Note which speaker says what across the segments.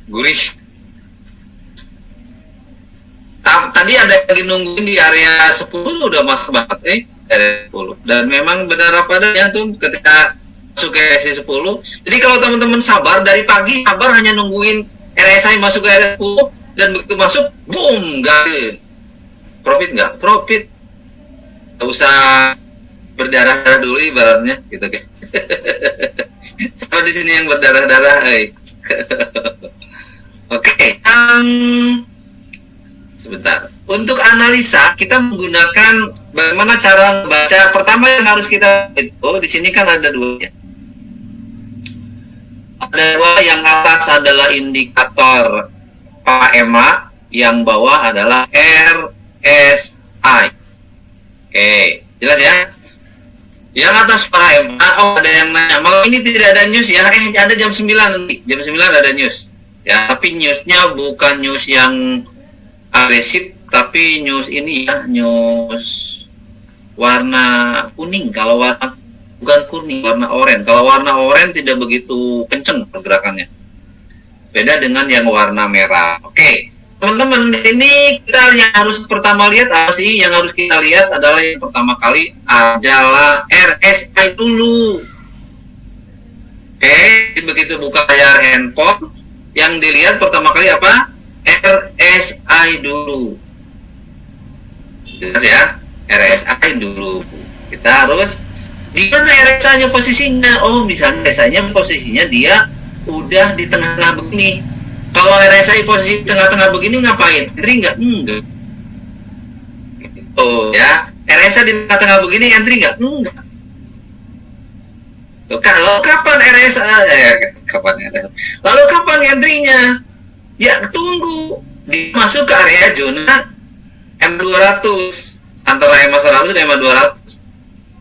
Speaker 1: gurih. Tadi ada yang nungguin di area 10 udah masuk banget area 10. Dan memang benar apa adanya tuh ketika masuk ke area 10. Jadi kalau teman-teman sabar dari pagi sabar hanya nungguin RSI masuk ke area 10 dan begitu masuk boom gagal. Profit nggak? Profit. Nggak usah berdarah-darah dulu ibaratnya gitu kan. Sama di sini yang berdarah-darah. Oke. Sebentar. Untuk analisa kita menggunakan bagaimana cara membaca. Pertama yang harus kita itu di sini kan ada dua ya. Ada dua, yang atas adalah indikator PAMA, yang bawah adalah RSI. Oke, jelas ya? Yang atas PAMA, ada yang nanya, malam ini tidak ada news ya? Ada jam 9 nanti. Jam 9 ada news. Ya, tapi newsnya bukan news yang agresif, tapi news ini ya, news warna kuning. Kalau warna bukan kuning, warna oranye. Kalau warna oranye tidak begitu kenceng pergerakannya. Beda dengan yang warna merah. Oke, teman-teman, ini kita yang harus pertama lihat apa sih? Yang harus kita lihat adalah yang pertama kali adalah RSI dulu. Oke, begitu buka layar handphone, yang dilihat pertama kali apa? RSI dulu. Jelas ya? RSI dulu. Kita harus di mana RSI-nya posisinya? Oh, misalnya RSI-nya posisinya dia udah di tengah-tengah begini. Kalau RSI posisi tengah-tengah begini ngapain? Entry nggak? Enggak. Oh ya, RSI di tengah-tengah begini entry nggak? Enggak. Kalau kapan RSI? Kapan RSI? Lalu kapan entry-nya? Ya tunggu dia masuk ke area zona M200, antara M100 dan M200.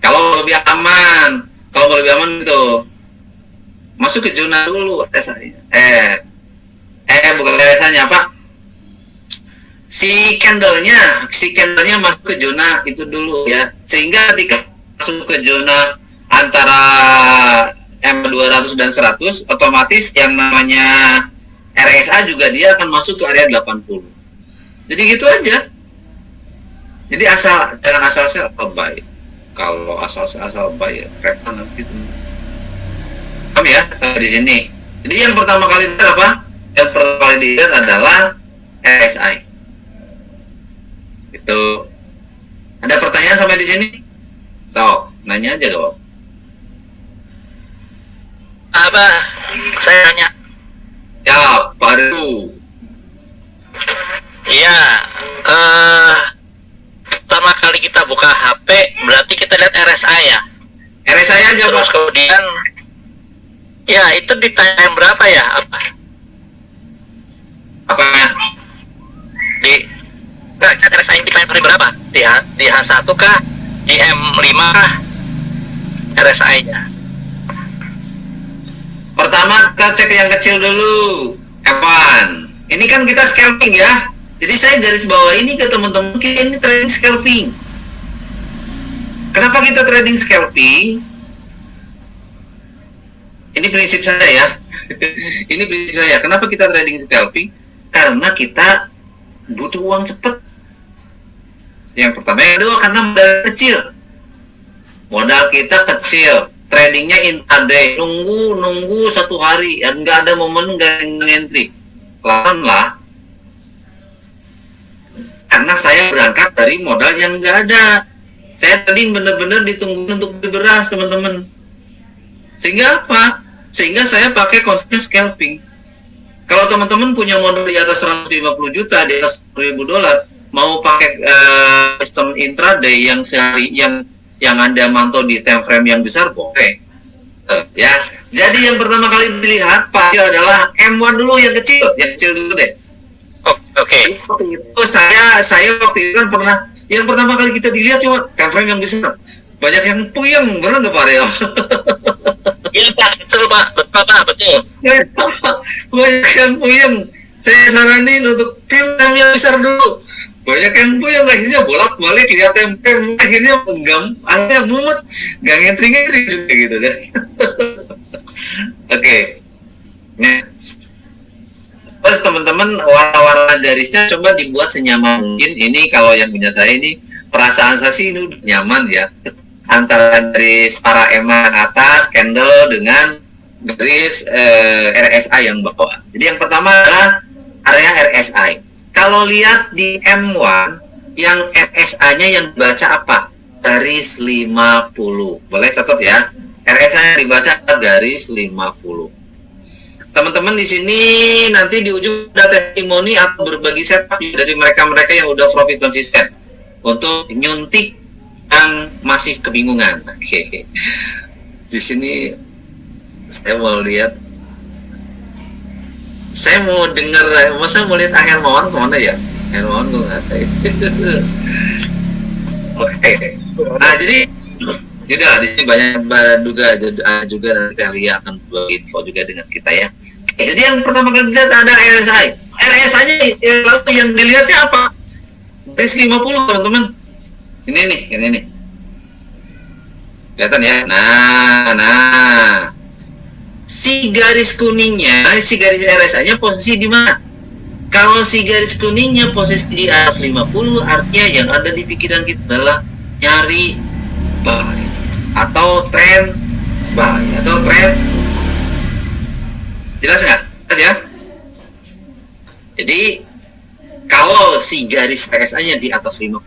Speaker 1: Kalau lebih aman itu masuk ke zona dulu RSI-nya. Bukan RSI-nya apa? Si candle-nya masuk ke zona itu dulu ya. Sehingga ketika masuk ke zona antara M200 dan 100, otomatis yang namanya RSI juga dia akan masuk ke area 80. Jadi gitu aja. Jadi jangan asal buy. Kalau asal buy ya repot nanti. Paham ya di sini. Jadi yang pertama kali dilihat apa? Yang pertama kali dilihat adalah RSI. Itu. Ada pertanyaan sampai di sini? So, nanya aja gak,
Speaker 2: Apa? Saya nanya.
Speaker 1: Ya, baru.
Speaker 2: Iya. Pertama kali kita buka HP, berarti kita lihat RSI ya.
Speaker 1: RSI aja,
Speaker 2: terus
Speaker 1: Pak.
Speaker 2: Kemudian, ya itu di time berapa ya?
Speaker 1: Apanya?
Speaker 2: Cek RSI di time frame berapa? Di H1 kah? Di M5 kah? RSI-nya.
Speaker 1: Pertama kita cek yang kecil dulu, F1. Ini kan kita scalping ya. Jadi saya garis bawah ini ke teman-teman, kita ini trading scalping. Kenapa kita trading scalping? Ini prinsip saya ya. Ini prinsip saya. Kenapa kita trading scalping? Karena kita butuh uang cepat. Yang pertama, yang kedua karena modal kecil. Modal kita kecil. Tradingnya intraday, nunggu 1 hari, dan nggak ada momen nggak entry. Pelan lah. Karena saya berangkat dari modal yang nggak ada. Saya tadi benar-benar ditunggu untuk beli beras, teman-teman. Sehingga apa? Sehingga saya pakai konsepnya scalping. Kalau teman-teman punya modal di atas 150 juta, di atas $1.000, mau pakai sistem intraday yang sehari yang Anda mantau di time frame yang besar, boleh. Ya. Jadi yang pertama kali dilihat Pak adalah M1 dulu, yang kecil dulu deh.
Speaker 2: Oke.
Speaker 1: Itu saya waktu itu kan pernah, yang pertama kali kita dilihat cuma time frame yang besar. Banyak yang puyeng, benar nggak Pak Reo?
Speaker 2: Iya Pak, betul Pak, betul.
Speaker 1: Banyak yang puyeng. Saya saranin untuk time frame yang besar dulu. Banyak yang puyeng, akhirnya bolak-balik lihat time frame, akhirnya akhirnya mumet, nggak ngentri juga gitu deh. Oke. teman-teman warna-warna garisnya coba dibuat senyaman mungkin. Ini kalau yang punya saya ini, perasaan saya sih ini udah nyaman ya, antara garis para EMA atas candle dengan garis RSI yang bawah. Jadi yang pertama adalah area RSI. Kalau lihat di M1, yang RSI-nya yang dibaca apa? Garis 50. Boleh catat ya. RSI-nya dibaca garis 50. Teman-teman di sini nanti di ujung ada testimoni atau berbagi setup dari mereka-mereka yang udah profit konsisten untuk nyuntik yang masih kebingungan. Oke. Di sini saya mau lihat, saya mau dengar, masa mau lihat Hermawan kemana ya? Hermawan gue nggak tahu. Oke. Nah jadi juga di sini banyak juga nanti Alia akan berbagi info juga dengan kita ya. Oke, jadi yang pertama kali kita ada RSI. RSI-nya lalu yang dilihatnya apa? Garis 50 teman-teman. Ini nih. Kelihatan ya? Nah. Si garis kuningnya, si garis RSI-nya posisi di mana? Kalau si garis kuningnya posisi di atas 50, artinya yang ada di pikiran kita adalah nyari buy atau trend buy atau trend. Jelas nggak? Ya. Jadi kalau si garis RSI-nya di atas 50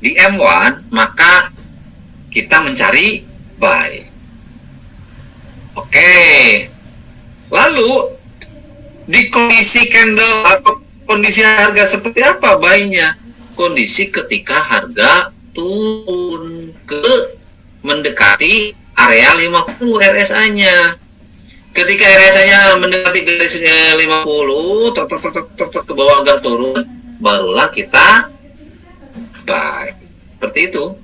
Speaker 1: di M1, maka kita mencari buy. Oke. Lalu di kondisi candle atau kondisi harga seperti apa buy-nya? Kondisi ketika harga turun ke mendekati area 50 RSI-nya. Ketika RSI-nya mendekati garis 50, ke bawah agak turun, barulah kita buy. Seperti itu.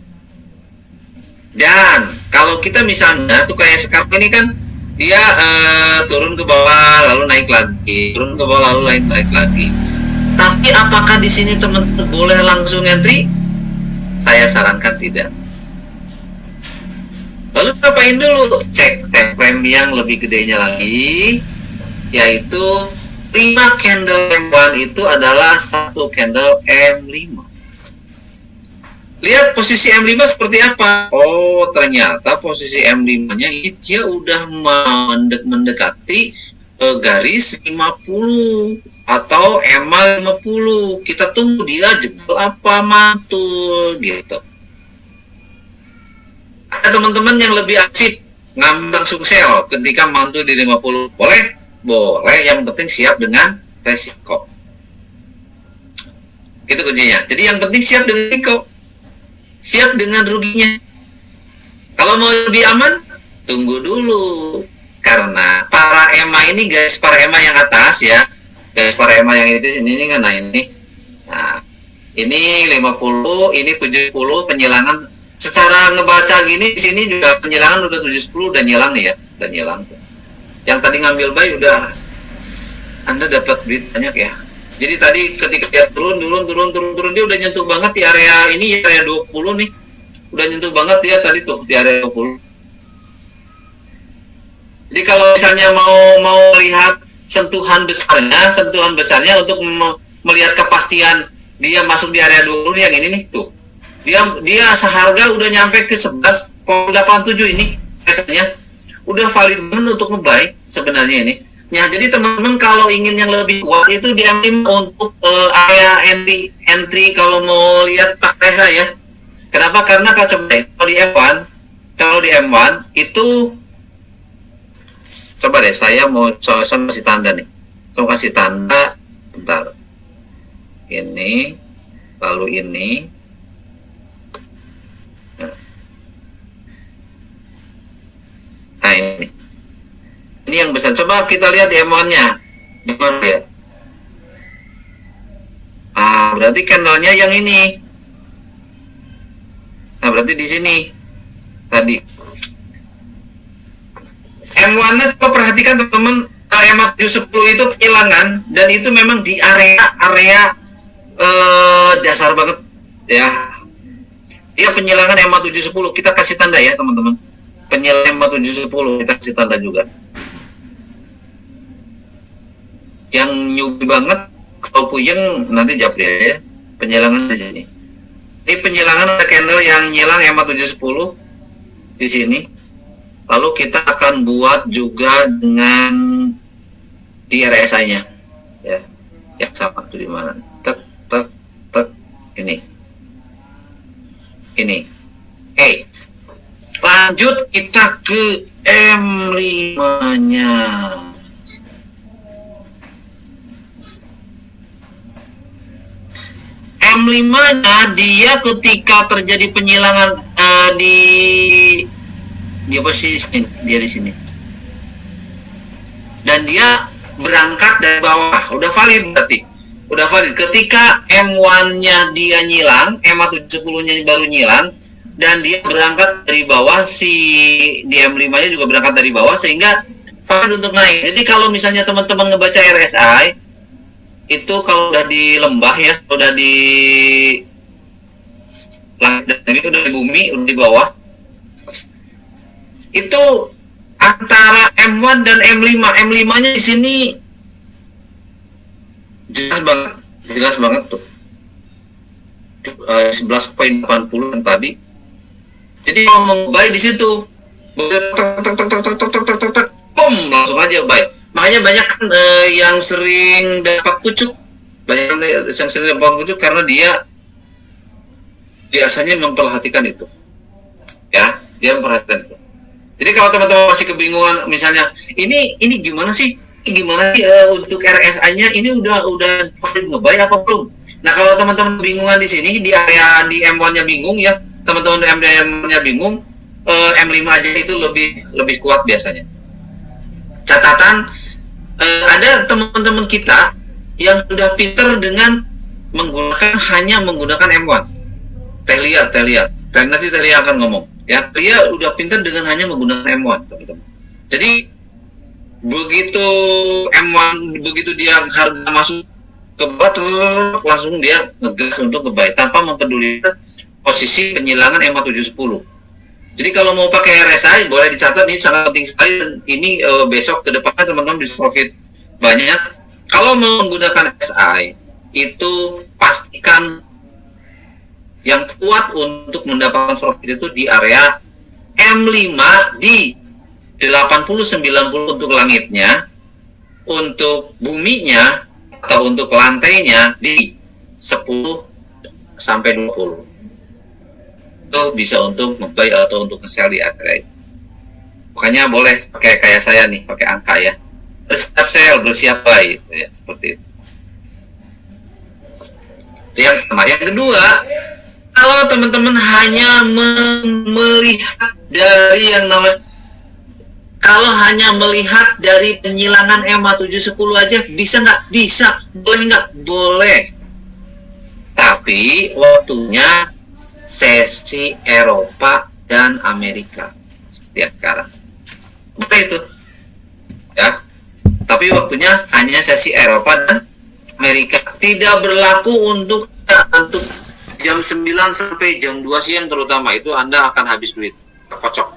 Speaker 1: Dan kalau kita misalnya tuh kayak sekarang ini kan dia turun ke bawah lalu naik lagi, turun ke bawah lalu naik lagi. Tapi apakah di sini teman-teman boleh langsung entry? Saya sarankan tidak. Lalu ngapain dulu? Cek time frame yang lebih gedenya lagi, yaitu 5 candle M1 itu adalah satu candle M5. Lihat posisi M5 seperti apa. Oh, ternyata posisi M5-nya dia udah mendekati garis 50 atau EMA 50. Kita tunggu dia jebol apa mantul gitu. Ada teman-teman yang lebih aktif ngambil langsung sell ketika mantul di 50. Boleh, yang penting siap dengan resiko. Itu kuncinya. Jadi yang penting siap dengan resiko, siap dengan ruginya. Kalau mau lebih aman, tunggu dulu. Karena para EMA ini guys, para EMA yang atas ya, guys, para EMA yang itu ini kan, nah ini. Nah, ini 50, ini 70 penyilangan. Secara ngebaca gini di sini juga penyilangan udah 70 udah nyilang nih ya, udah nyilang tuh. Yang tadi ngambil buy udah Anda dapat duit banyak ya. Jadi tadi ketika dia turun dia udah nyentuh banget di area ini, area 20 nih. Udah nyentuh banget dia tadi tuh di area 20. Jadi kalau misalnya mau lihat sentuhan besarnya untuk melihat kepastian dia masuk di area 20 yang ini nih tuh. Dia seharga udah nyampe ke 11,87 ini biasanya udah valid banget untuk ngebuy sebenarnya ini. Ya, jadi teman-teman kalau ingin yang lebih kuat itu di M5 untuk area entry kalau mau lihat pakai saya. Kenapa? Karena kalau di M1 itu coba deh saya mau kasih tanda nih. Saya kasih tanda bentar. Ini lalu ini. Nah ini yang besar. Coba kita lihat di M1-nya. Gimana ya? Berarti candlenya yang ini. Nah, berarti di sini tadi. M1-nya coba perhatikan teman-teman, EMA 710 itu kehilangan dan itu memang di area dasar banget ya. Dia penyilangan EMA 710, kita kasih tanda ya teman-teman. Penyilangan EMA 710 kita kasih tanda juga. Yang newbie banget Kalau puyeng nanti japri ya. Penyilangan di sini. Ini penyilangan ada candle yang nyilang EMA 710 di sini. Lalu kita akan buat juga dengan di RSI-nya. Ya. Yang sama tuh di mana? Tek tek tek ini. Ini. Lanjut kita ke M5-nya. M5-nya dia ketika terjadi penyilangan di posisi dia di sini. Dan dia berangkat dari bawah, udah valid berarti. Udah valid. Ketika M1-nya dia nyilang, EMA 710-nya baru nyilang, dan dia berangkat dari bawah, di M5-nya juga berangkat dari bawah, sehingga valid untuk naik. Jadi kalau misalnya teman-teman ngebaca RSI, itu kalau udah di lembah ya, udah di langit, ini udah di bumi, udah di bawah, itu antara M1 dan M5, M5-nya di sini jelas banget tuh 11.80 yang tadi. Jadi kalau mau buy di situ, langsung aja buy. Makanya banyak kan yang sering dapat pucuk, karena dia biasanya memperhatikan itu, ya, dia memperhatikan itu. Jadi kalau teman-teman masih kebingungan, misalnya ini gimana sih, untuk RSI-nya ini udah valid ngebuy apa belum? Nah kalau teman-teman bingungan di sini di area di M1-nya bingung ya, teman-teman M1-nya bingung, M5 aja itu lebih kuat biasanya. Catatan, ada teman-teman kita yang sudah pinter dengan hanya menggunakan M1. Teh lihat. Nanti Teh lihat akan ngomong. Ya, dia udah pinter dengan hanya menggunakan M1, teman-teman. Jadi begitu dia harga masuk ke bawah, langsung dia ngegas untuk ngebuy tanpa mempedulikan posisi penyilangan EMA 710. Jadi kalau mau pakai RSI boleh dicatat, ini sangat penting sekali, dan ini besok ke depannya teman-teman bisa profit banyak. Kalau mau menggunakan RSI itu pastikan yang kuat untuk mendapatkan profit itu di area M5 di 80-90 untuk langitnya, untuk buminya atau untuk lantainya di 10-20. Itu bisa untuk nge-buy atau untuk nge-sell di area itu. Makanya boleh pakai kayak saya nih, pakai angka ya. Bersiap sell, bersiap buy gitu ya, seperti itu. Itu yang pertama. Yang kedua, kalau teman-teman hanya melihat dari yang namanya, kalau hanya melihat dari penyilangan EMA 710 aja, bisa nggak? Bisa. Boleh nggak? Boleh. Tapi waktunya sesi Eropa dan Amerika. Seperti sekarang. Boleh itu. Ya. Tapi waktunya hanya sesi Eropa dan Amerika. Tidak berlaku untuk jam 9 sampai jam 2 siang terutama, itu Anda akan habis duit. Kocok.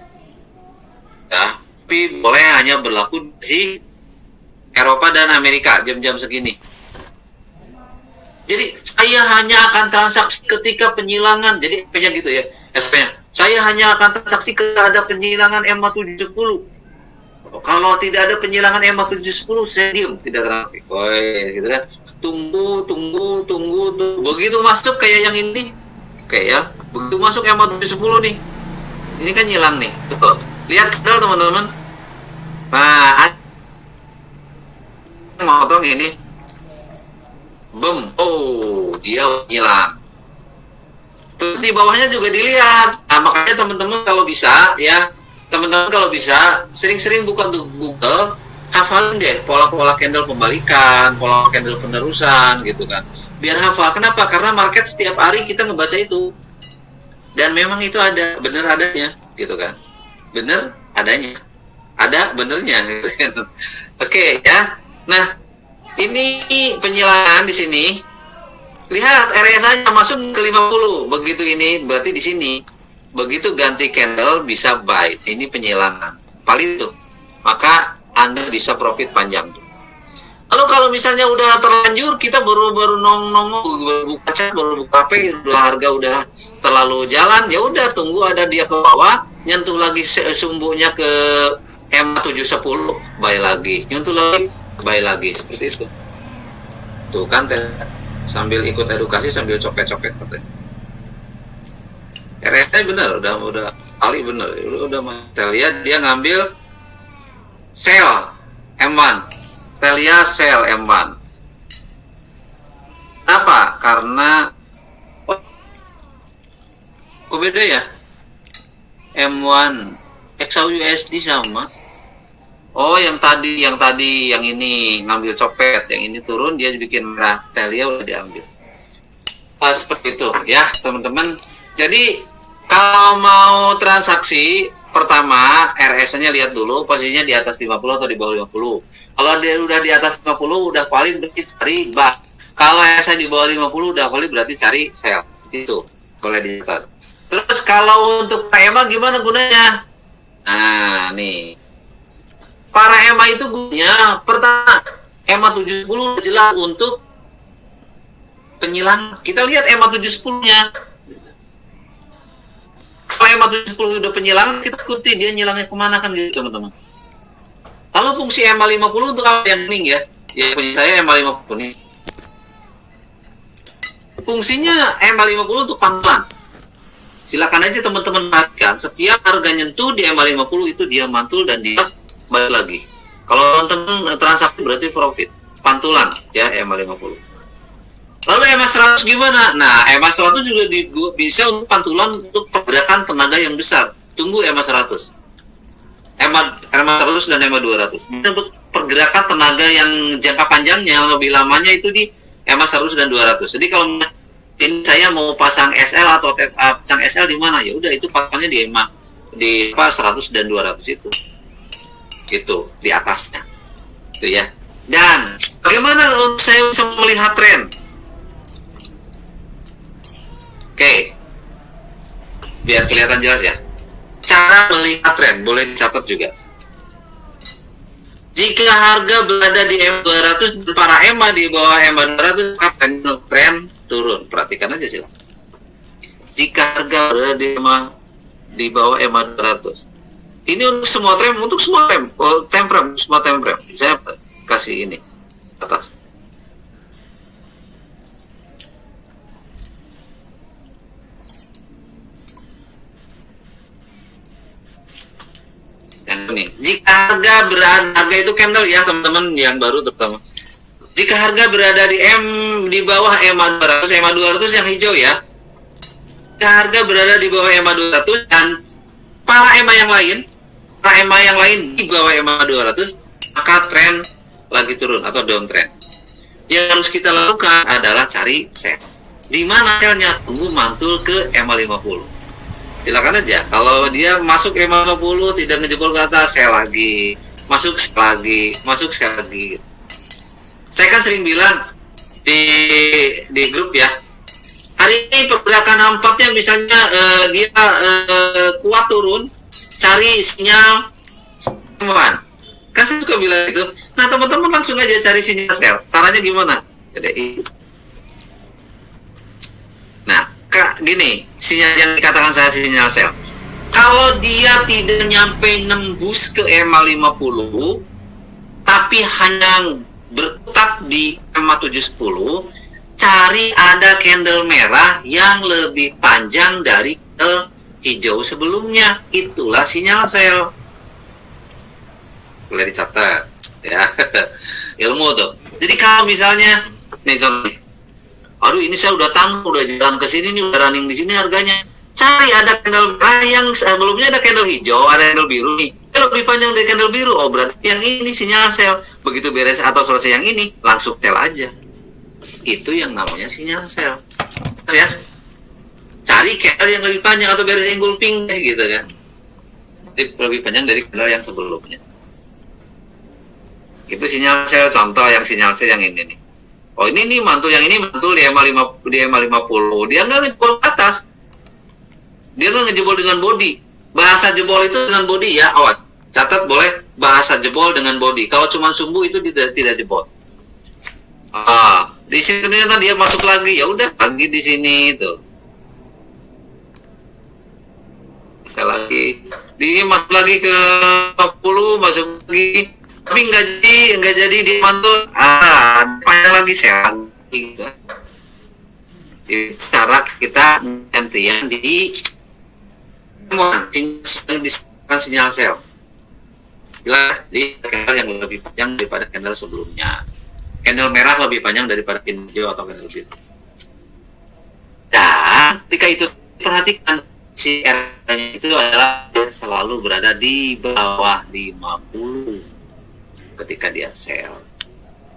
Speaker 1: Ya. Tapi boleh hanya berlaku di Eropa dan Amerika jam-jam segini. Jadi saya hanya akan transaksi ketika penyilangan. Jadi apa gitu ya? SP-nya. Saya hanya akan transaksi ketika ada penyilangan EMA 710. Kalau tidak ada penyilangan EMA 710, saya diam, tidak transaksi. Gitu kan? Tunggu. Begitu masuk kayak yang ini, ya. Begitu masuk EMA 710 nih. Ini kan nyilang nih. Tuh. Lihat teman-teman. Nah, motong ini. Boom. Oh, dia hilang. Terus di bawahnya juga dilihat. Nah, makanya teman-teman kalau bisa ya, sering-sering buka Google, hafalin deh pola-pola candle pembalikan, pola candle penerusan gitu kan. Biar hafal. Kenapa? Karena market setiap hari kita ngebaca itu. Dan memang itu ada, bener adanya gitu kan. Bener adanya. Ada benernya gitu kan. Oke ya. Nah, ini penyilangan di sini. Lihat RSI-nya masuk ke 50. Begitu ini berarti di sini. Begitu ganti candle bisa buy. Ini penyilangan. Paling itu. Maka Anda bisa profit panjang tuh. Lalu kalau misalnya udah terlanjur, kita baru nongol, baru buka chat, baru buka HP, udah harga udah terlalu jalan, ya udah tunggu ada dia ke bawah, nyentuh lagi sumbunya ke EMA 710, buy lagi, nyentuh lagi, buy lagi, seperti itu. Tuh kan, sambil ikut edukasi sambil copet-copet katanya. RSI bener, udah kali bener, udah saya lihat dia ngambil sell M1. Telia sell M1. Kenapa? Karena kok beda ya? M1 XAUUSD sama. Oh, yang ini ngambil copet, yang ini turun dia bikin merah. Telia udah diambil. Seperti itu ya, teman-teman. Jadi kalau mau transaksi pertama RS-nya lihat dulu posisinya di atas 50 atau di bawah 50. Kalau dia udah di atas 50 udah valid berarti cari buy. Kalau RS-nya di bawah 50 udah valid berarti cari sell. Itu boleh dicatat. Terus kalau untuk EMA gimana gunanya? Nah, nih. Para EMA itu gunanya pertama EMA 710 jelas untuk penyilang. Kita lihat EMA 710-nya. Kalau EMA 710 udah penyilangan, kita ikuti dia nyilangnya kemana kan gitu teman-teman. Lalu fungsi EMA 50 untuk apa yang kuning ya? Ya punya saya EMA 50 nih. Fungsinya EMA 50 untuk pantulan. Silakan aja teman-teman perhatikan, setiap harga nyentuh di EMA 50 itu dia mantul dan dia balik lagi. Kalau teman-teman transaksi berarti profit. Pantulan ya EMA 50. Lalu EMA 100 gimana? Nah, EMA 100 juga bisa untuk pantulan untuk pergerakan tenaga yang besar. Tunggu EMA 100. EMA 100 dan EMA 200. Untuk pergerakan tenaga yang jangka panjangnya, lebih lamanya itu di EMA 100 dan 200. Jadi kalau ini saya mau pasang SL atau pasang SL di mana? Ya udah itu pasangnya di EMA di 100 dan 200 itu. Gitu, di atasnya. Itu ya. Dan bagaimana untuk saya bisa melihat tren? Oke, biar kelihatan jelas ya. Cara melihat tren boleh dicatat juga. Jika harga berada di EMA 200 dan para EMA di bawah EMA 200, maka tren turun. Perhatikan aja sih. Jika harga berada di EMA di bawah EMA 200, ini untuk semua tren, time frame, semua time frame. Saya kasih ini atas. Nih, jika harga itu candle ya teman-teman yang baru terutama. Jika harga berada di bawah EMA 200 yang hijau ya. Jika harga berada di bawah EMA 200 dan para EMA yang lain di bawah EMA 200, maka tren lagi turun atau downtrend. Yang harus kita lakukan adalah cari sell. Di mana sellnya? Tunggu mantul ke EMA 50. Silakan aja. Kalau dia masuk EMA 50 tidak ngejebol ke atas, sell lagi, masuk sell lagi. Saya kan sering bilang di grup ya. Hari ini pergerakan A4-nya misalnya dia kuat turun, cari sinyal teman. Kan saya suka bilang itu. Nah teman-teman langsung aja cari sinyal sell. Caranya gimana? Jadi gini, sinyal yang dikatakan saya sinyal sell. Kalau dia tidak nyampe nembus ke EMA 50, tapi hanya berkutat di EMA 710, cari ada candle merah yang lebih panjang dari candle hijau sebelumnya. Itulah sinyal sell. Boleh dicatat ya. Ilmu tuh. Jadi kalau misalnya nih contoh, aduh ini saya udah tangguh, udah jalan ke sini nih, udah running di sini harganya. Cari ada candle merah yang sebelumnya ada candle hijau, ada candle biru nih. Lebih panjang dari candle biru, oh berarti yang ini sinyal sell. Begitu beres atau selesai yang ini, langsung sell aja. Itu yang namanya sinyal sell. Ya. Cari candle yang lebih panjang atau beres engulfing gitu kan. Lebih panjang dari candle yang sebelumnya. Itu sinyal sell, contoh yang sinyal sell yang ini nih. Oh ini nih mantul, yang ini mantul di EMA 50, dia nggak ngejebol ke atas, dia nggak ngejebol dengan body. Bahasa jebol itu dengan body ya, awas, catat boleh bahasa jebol dengan body. Kalau cuma sumbu itu tidak jebol. Di sini ternyata dia masuk lagi, ya udah lagi di sini tuh. Saya lagi, dia masuk lagi ke 40, masuk lagi, tapi nggak jadi dia mantul. Panjang lagi saya lagi gitu. Cara kita gantian di sinyal sel. Jelas, di candle yang lebih panjang daripada candle sebelumnya. Candle merah lebih panjang daripada candle hijau atau candle biru. Dan ketika itu perhatikan si R-nya itu adalah selalu berada di bawah 50 ketika dia sell.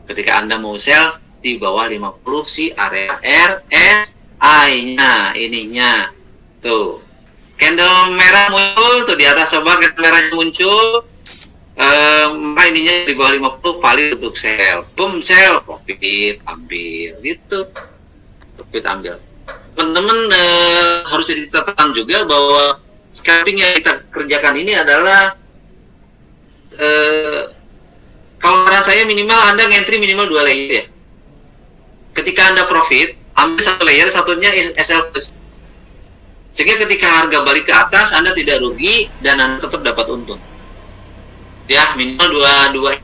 Speaker 1: Ketika Anda mau sell di bawah 50 si area RSI-nya ininya. Tuh. Candle merah muncul tuh di atas, coba candle merahnya muncul. Ininya di bawah 50 valid untuk sell. Boom, sell, profit ambil gitu. Profit ambil. Teman-teman harus jadi catatan juga bahwa scalping yang kita kerjakan ini adalah kalau saran saya minimal Anda ngentry minimal 2 layer ya. Ketika Anda profit, ambil 1 layer, satunya SL plus. Sehingga ketika harga balik ke atas, Anda tidak rugi dan Anda tetap dapat untung. Ya, minimal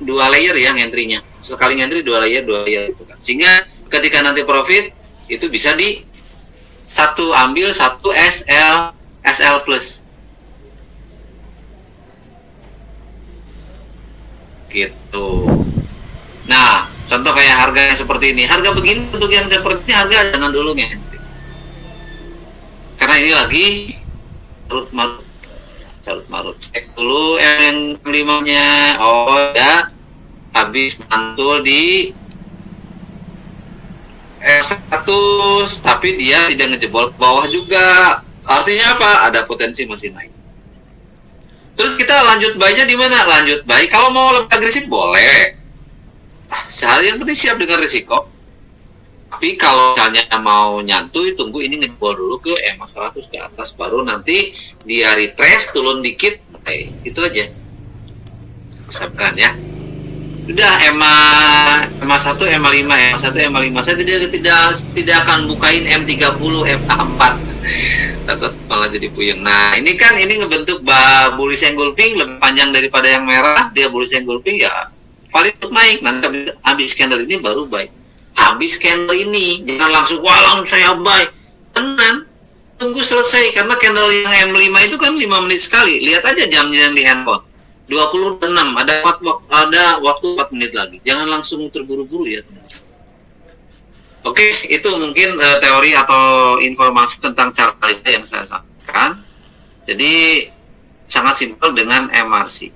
Speaker 1: 2 layer ya ngentry-nya. Sekali ngentry 2 layer gitu kan. Sehingga ketika nanti profit itu bisa di ambil 1 SL plus. Gitu. Nah, contoh kayak harganya seperti ini. Harga begini untuk yang seperti ini harga jangan dulu ngentry. Karena ini lagi carut marut. Cek dulu yang 5-nya. Oh ya, habis mantul di S1, tapi dia tidak ngejebol ke bawah juga. Artinya apa? Ada potensi masih naik. Terus kita lanjut buy-nya di mana? Lanjut buy kalau mau lebih agresif boleh. Sehari yang penting siap dengan risiko. Tapi kalau misalnya mau nyantui, tunggu ini ngejebol dulu ke EMA 100 ke atas, baru nanti dia retrace turun dikit, itu aja. Sabarkan ya. Sudah EMA 1, EMA 5, EMA 1, EMA 5. Saya tidak akan bukain M30, MA4. Tetap malah jadi puyeng. Nah, ini ngebentuk bullish engulfing lebih panjang daripada yang merah, dia bullish engulfing ya valid untuk naik. Nanti habis candle ini baru buy. Habis candle ini jangan langsung langsung saya buy. Jangan, tunggu selesai karena candle yang M5 itu kan 5 menit sekali. Lihat aja jamnya di handphone. 26 ada waktu 4 menit lagi. Jangan langsung terburu-buru ya. Oke, itu mungkin teori atau informasi tentang cara analisa yang saya sampaikan. Jadi sangat simpel dengan MRC.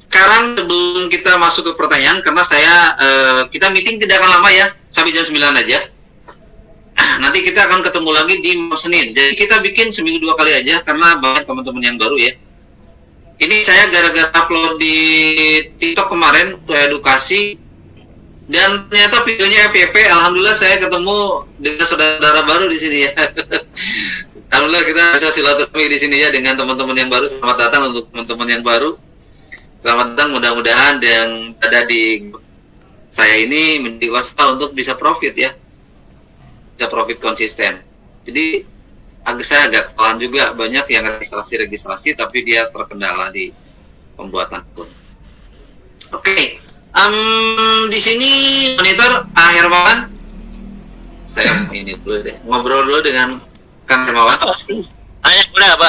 Speaker 1: Sekarang sebelum kita masuk ke pertanyaan, karena kita meeting tidak akan lama ya, sampai jam 9 aja. Nanti kita akan ketemu lagi di Senin. Jadi kita bikin seminggu 2 kali aja, karena banyak teman-teman yang baru ya. Ini saya gara-gara upload di TikTok kemarin untuk edukasi, dan ternyata videonya FYP. Alhamdulillah saya ketemu dengan saudara baru di sini ya. Alhamdulillah kita bisa silaturahmi di sini ya dengan teman-teman yang baru. Selamat datang untuk teman-teman yang baru. Selamat datang, mudah-mudahan yang ada di saya ini menjadi waspada untuk bisa profit ya. Bisa profit konsisten. Jadi saya agak kewalahan juga, banyak yang registrasi tapi dia terkendala di pembuatan akun. Oke. Di sini monitor Hermawan. Saya ini dulu deh. Ngobrol dulu dengan Kang Hermawan.
Speaker 2: Tanya boleh apa?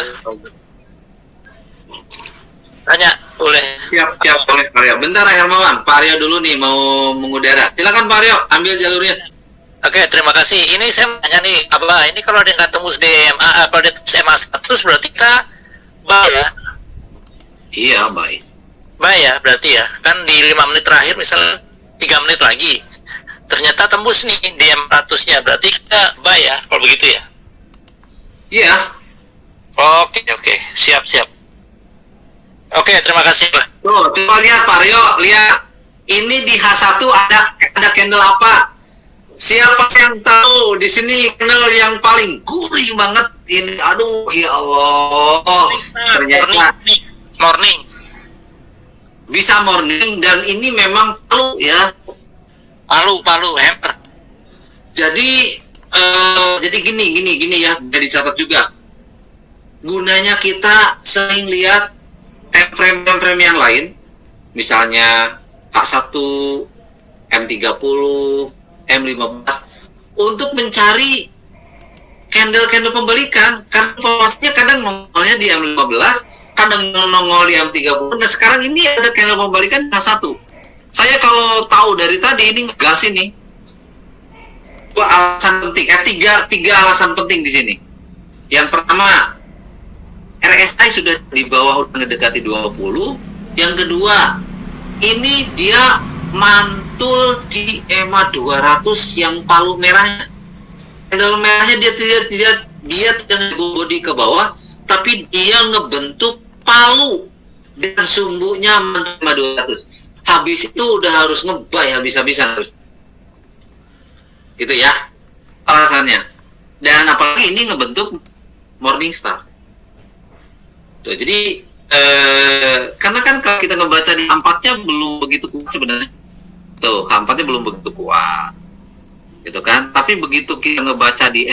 Speaker 2: Tanya boleh.
Speaker 1: Siap boleh Pak Aryo. Bentar Hermawan, Pak Aryo dulu nih mau mengudara. Silakan Pak Aryo, ambil jalurnya.
Speaker 2: Oke, terima kasih. Ini saya tanya nih, apa ini kalau dia nggak tembus di kalau dia tembus MA 100 berarti kah buy ya?
Speaker 1: Iya, baik.
Speaker 2: Buy ya, berarti ya. Kan di 5 menit terakhir misalnya 3 menit lagi. Ternyata tembus nih di MA 100-nya, berarti kita buy ya kalau begitu ya?
Speaker 1: Iya.
Speaker 2: Oke, siap. Oke, terima kasih Pak.
Speaker 1: Tuh, coba lihat Pak Aryo, lihat. Ini di H1 ada candle apa? Siapa yang tahu di sini candle yang paling gurih banget ini? Aduh, ya Allah. Ternyata
Speaker 2: Morning.
Speaker 1: bisa morning, dan ini memang perlu ya.
Speaker 2: Palu hammer.
Speaker 1: Jadi gini ya, jadi dicatat juga. Gunanya kita sering lihat frame yang lain, misalnya H1, M30, M15, untuk mencari candle pembalikan, karena informasinya kadang nongolnya di M15, kadang nongol di M30. Nah sekarang ini ada candle pembalikan H1. Saya kalau tahu dari tadi ini gas ini. Dua alasan penting, tiga alasan penting di sini. Yang pertama, RSI sudah di bawah, udah mendekati 20. Yang kedua, ini dia mantul di EMA 200 yang palu merahnya. Candle merahnya dia tidak body ke bawah, tapi dia ngebentuk palu dan sumbunya mantul EMA 200. Habis itu udah harus ngebuy habis-habisan harus. Itu ya alasannya. Dan apalagi ini ngebentuk Morningstar. Tuh, jadi karena kan kalau kita ngebaca di H4-nya belum begitu kuat sebenarnya. Tuh, H4-nya belum begitu kuat. Gitu kan? Tapi begitu kita ngebaca di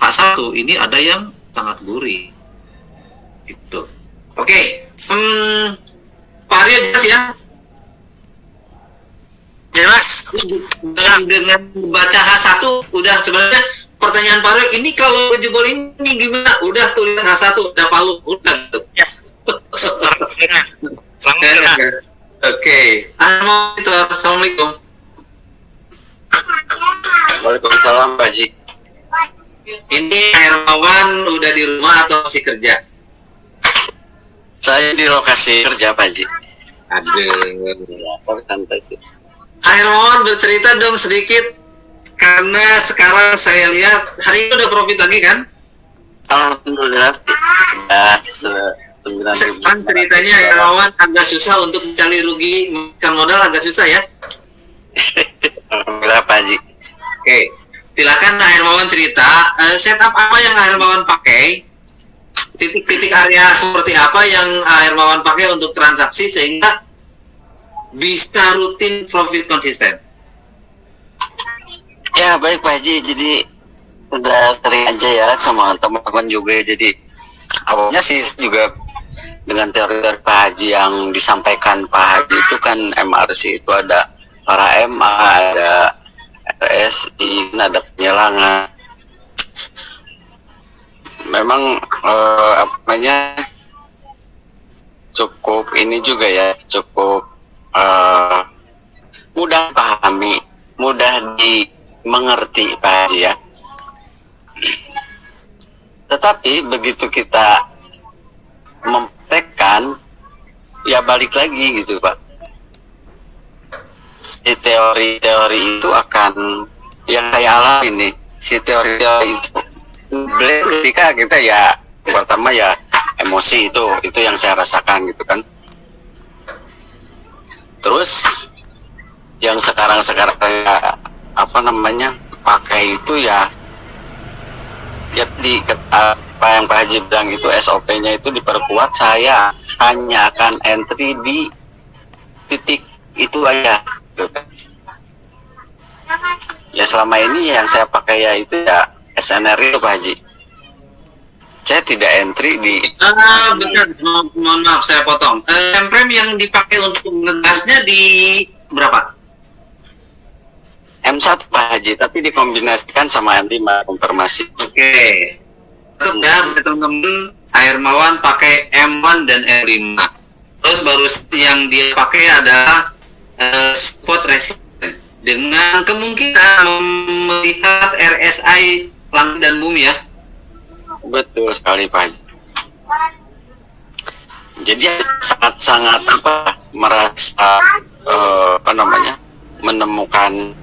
Speaker 1: H1 ini ada yang sangat gurih. Gitu. Oke. Pak Aryo jelas ya?
Speaker 2: Jelas.
Speaker 1: Dan dengan baca H1 udah sebenarnya pertanyaan Pak Aryo ini kalau jebol ini gimana? Udah tuh lihat H1 udah palu udah gitu.
Speaker 2: Ya.
Speaker 1: Oke. Assalamualaikum.
Speaker 3: Waalaikumsalam Pak Haji.
Speaker 1: Ini Hermawan udah di rumah atau masih kerja?
Speaker 3: Saya di lokasi kerja Pak Haji.
Speaker 1: Aduh.
Speaker 3: Santai.
Speaker 1: Hermawan bercerita dong sedikit, karena sekarang saya lihat hari ini udah profit lagi kan?
Speaker 3: Alhamdulillah. Ya, 9.000.
Speaker 1: Sekarang ceritanya Hermawan agak susah untuk mencari rugi, mencari modal agak susah ya?
Speaker 3: Alhamdulillah Pak Haji.
Speaker 1: Oke, silakan Hermawan cerita setup apa yang Hermawan pakai, titik-titik area seperti apa yang Hermawan pakai untuk transaksi sehingga bisa rutin profit konsisten.
Speaker 3: Ya baik Pak Haji, jadi udah sering aja ya sama teman-teman juga. Jadi awalnya sih juga dengan teori-teori Pak Haji yang disampaikan Pak Haji itu kan MRC itu ada para MA, ada RSI, ada penyelangan. Memang cukup ini juga ya, cukup mudah pahami, mudah dimengerti Pak Haji ya. Tetapi begitu kita mempraktekkan, ya balik lagi gitu Pak. Si teori-teori itu akan yang saya alami nih, si teori-teori itu ketika kita ya pertama ya emosi itu yang saya rasakan gitu kan. Terus yang sekarang kayak pakai itu ya di apa yang Pak Haji bilang itu SOP-nya itu diperkuat. Saya hanya akan entry di titik itu aja gitu kan. Ya selama ini yang saya pakai ya itu ya SNR itu Pak Haji. Saya tidak entry di
Speaker 1: Benar, mohon maaf saya potong. Frame yang dipakai untuk ngegasnya di berapa?
Speaker 3: M1 Pak Haji, tapi dikombinasikan sama M5 konfirmasi.
Speaker 1: Oke. Tetap ya, teman-teman, Hermawan pakai M1 dan M5. Terus baru yang dia pakai adalah spot resistance dengan kemungkinan melihat RSI langit dan bumi ya.
Speaker 3: Betul sekali Pak Haji. Jadi sangat merasa menemukan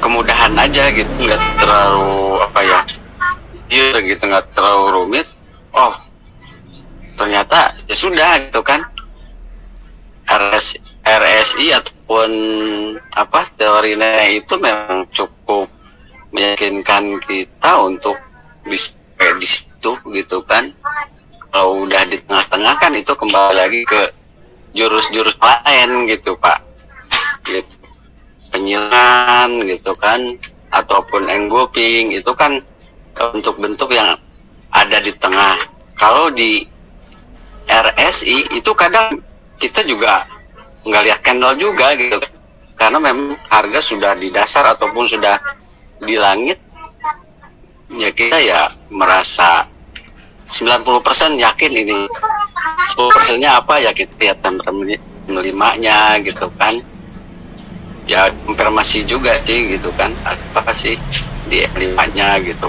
Speaker 3: kemudahan aja gitu, nggak terlalu gitu, nggak terlalu rumit. Oh ternyata ya sudah gitu kan, RSI ataupun teorinya itu memang cukup meyakinkan kita untuk bisa di situ gitu kan. kalau udah di tengah-tengah kan itu kembali lagi ke jurus-jurus lain gitu Pak, gitu. Penyilangan gitu kan, ataupun engulfing itu kan bentuk-bentuk yang ada di tengah. Kalau di RSI itu kadang kita juga nggak lihat candle juga gitu kan, karena memang harga sudah di dasar ataupun sudah di langit, ya kita ya merasa 90% yakin ini, 10%-nya apa ya kita lihat melimanya gitu kan, ya konfirmasi juga sih gitu kan, apa sih di melimanya gitu.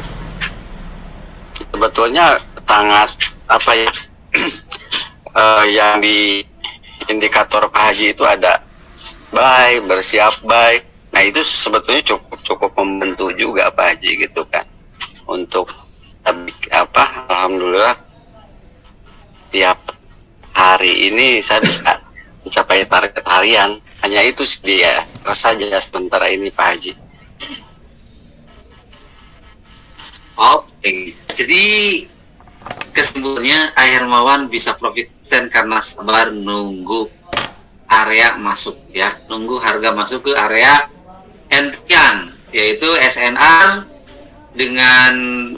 Speaker 3: Sebetulnya sangat apa ya yang di indikator Pak Haji itu ada buy, bersiap buy. Nah itu sebetulnya cukup membantu juga Pak Haji gitu kan, untuk apa, alhamdulillah tiap hari ini saya bisa mencapai target harian. Hanya itu dia saja sementara ini Pak Haji.
Speaker 1: Oke, jadi kesimpulannya Hermawan bisa profit karena sabar nunggu area masuk ya, nunggu harga masuk ke area entrian, yaitu SNR dengan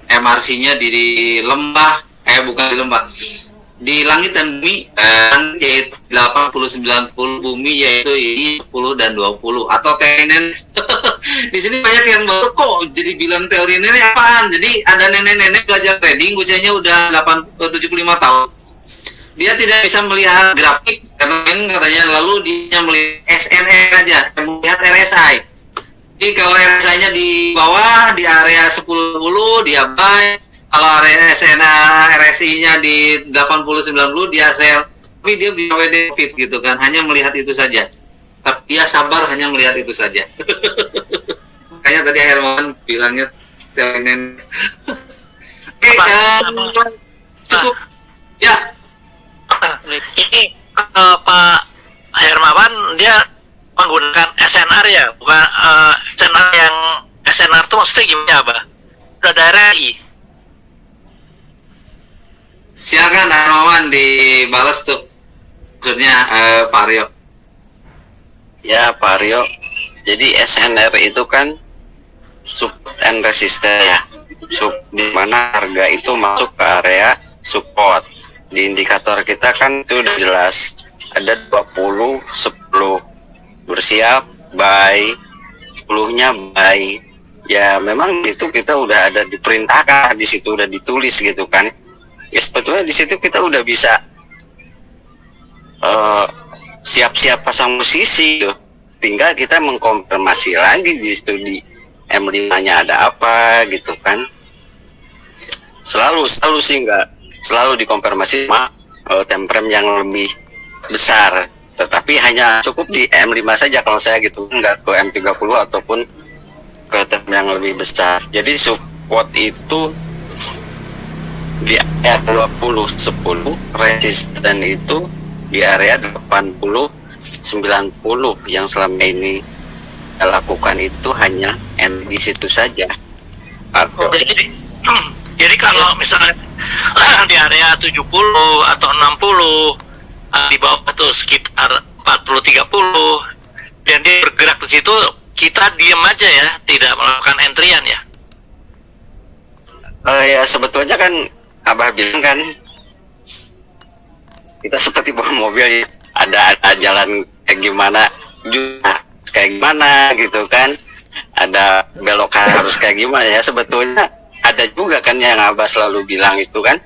Speaker 1: MRC-nya di lembah, bukan di lembah, di langit dan bumi, yaitu 80-90, bumi yaitu 10 dan 20, atau teori nenek. Di sini banyak yang baru kok jadi bilang teori nenek apaan. Jadi ada nenek-nenek belajar trading usianya udah 75 tahun. Dia tidak bisa melihat grafik karena katanya, lalu dia melihat XNR aja, melihat RSI. Jadi kalau RSI-nya di bawah di area 10 dia buy, kalau area SNR RSI-nya di 80-90 dia sell. Tapi dia bisa WD profit gitu kan, hanya melihat itu saja. Tapi dia sabar hanya melihat itu saja. Makanya tadi Hermawan bilangnya teori. Oke, cukup ya.
Speaker 2: Ini Pak Hermawan dia menggunakan SNR ya, bukan SNR yang SNR itu maksudnya gimana Pak? Udah ada RRI.
Speaker 1: Silakan Hermawan dibalas tuh, maksudnya Pak Aryo.
Speaker 3: Ya Pak Aryo, jadi SNR itu kan support and resistance ya, di mana harga itu masuk ke area support. Di indikator kita kan itu udah jelas, ada 20, 10 bersiap buy, 10-nya buy. Ya memang itu kita udah ada diperintahkan, di situ udah ditulis gitu kan. Ya sebetulnya di situ kita udah bisa siap-siap pasang posisi tuh. Tinggal kita mengkonfirmasi lagi di situ di M5-nya ada apa gitu kan. Selalu sih enggak selalu dikonfirmasi sama time frame yang lebih besar, tetapi hanya cukup di M5 saja kalau saya gitu, enggak ke M30 ataupun ke time yang lebih besar. Jadi support itu di area 20-10, resisten itu di area 80-90, yang selama ini kita lakukan itu hanya di situ saja.
Speaker 2: Jadi kalau misalnya di area 70 atau 60 di bawah itu sekitar 40-30 dan dia bergerak di situ, kita diam aja ya, tidak melakukan entrian ya.
Speaker 3: Ya sebetulnya kan Abah bilang kan kita seperti bawa mobil ya, ada jalan kayak gimana juga kayak gimana gitu kan, ada belokan harus kayak gimana ya. Sebetulnya ada juga kan yang Abah selalu bilang itu kan,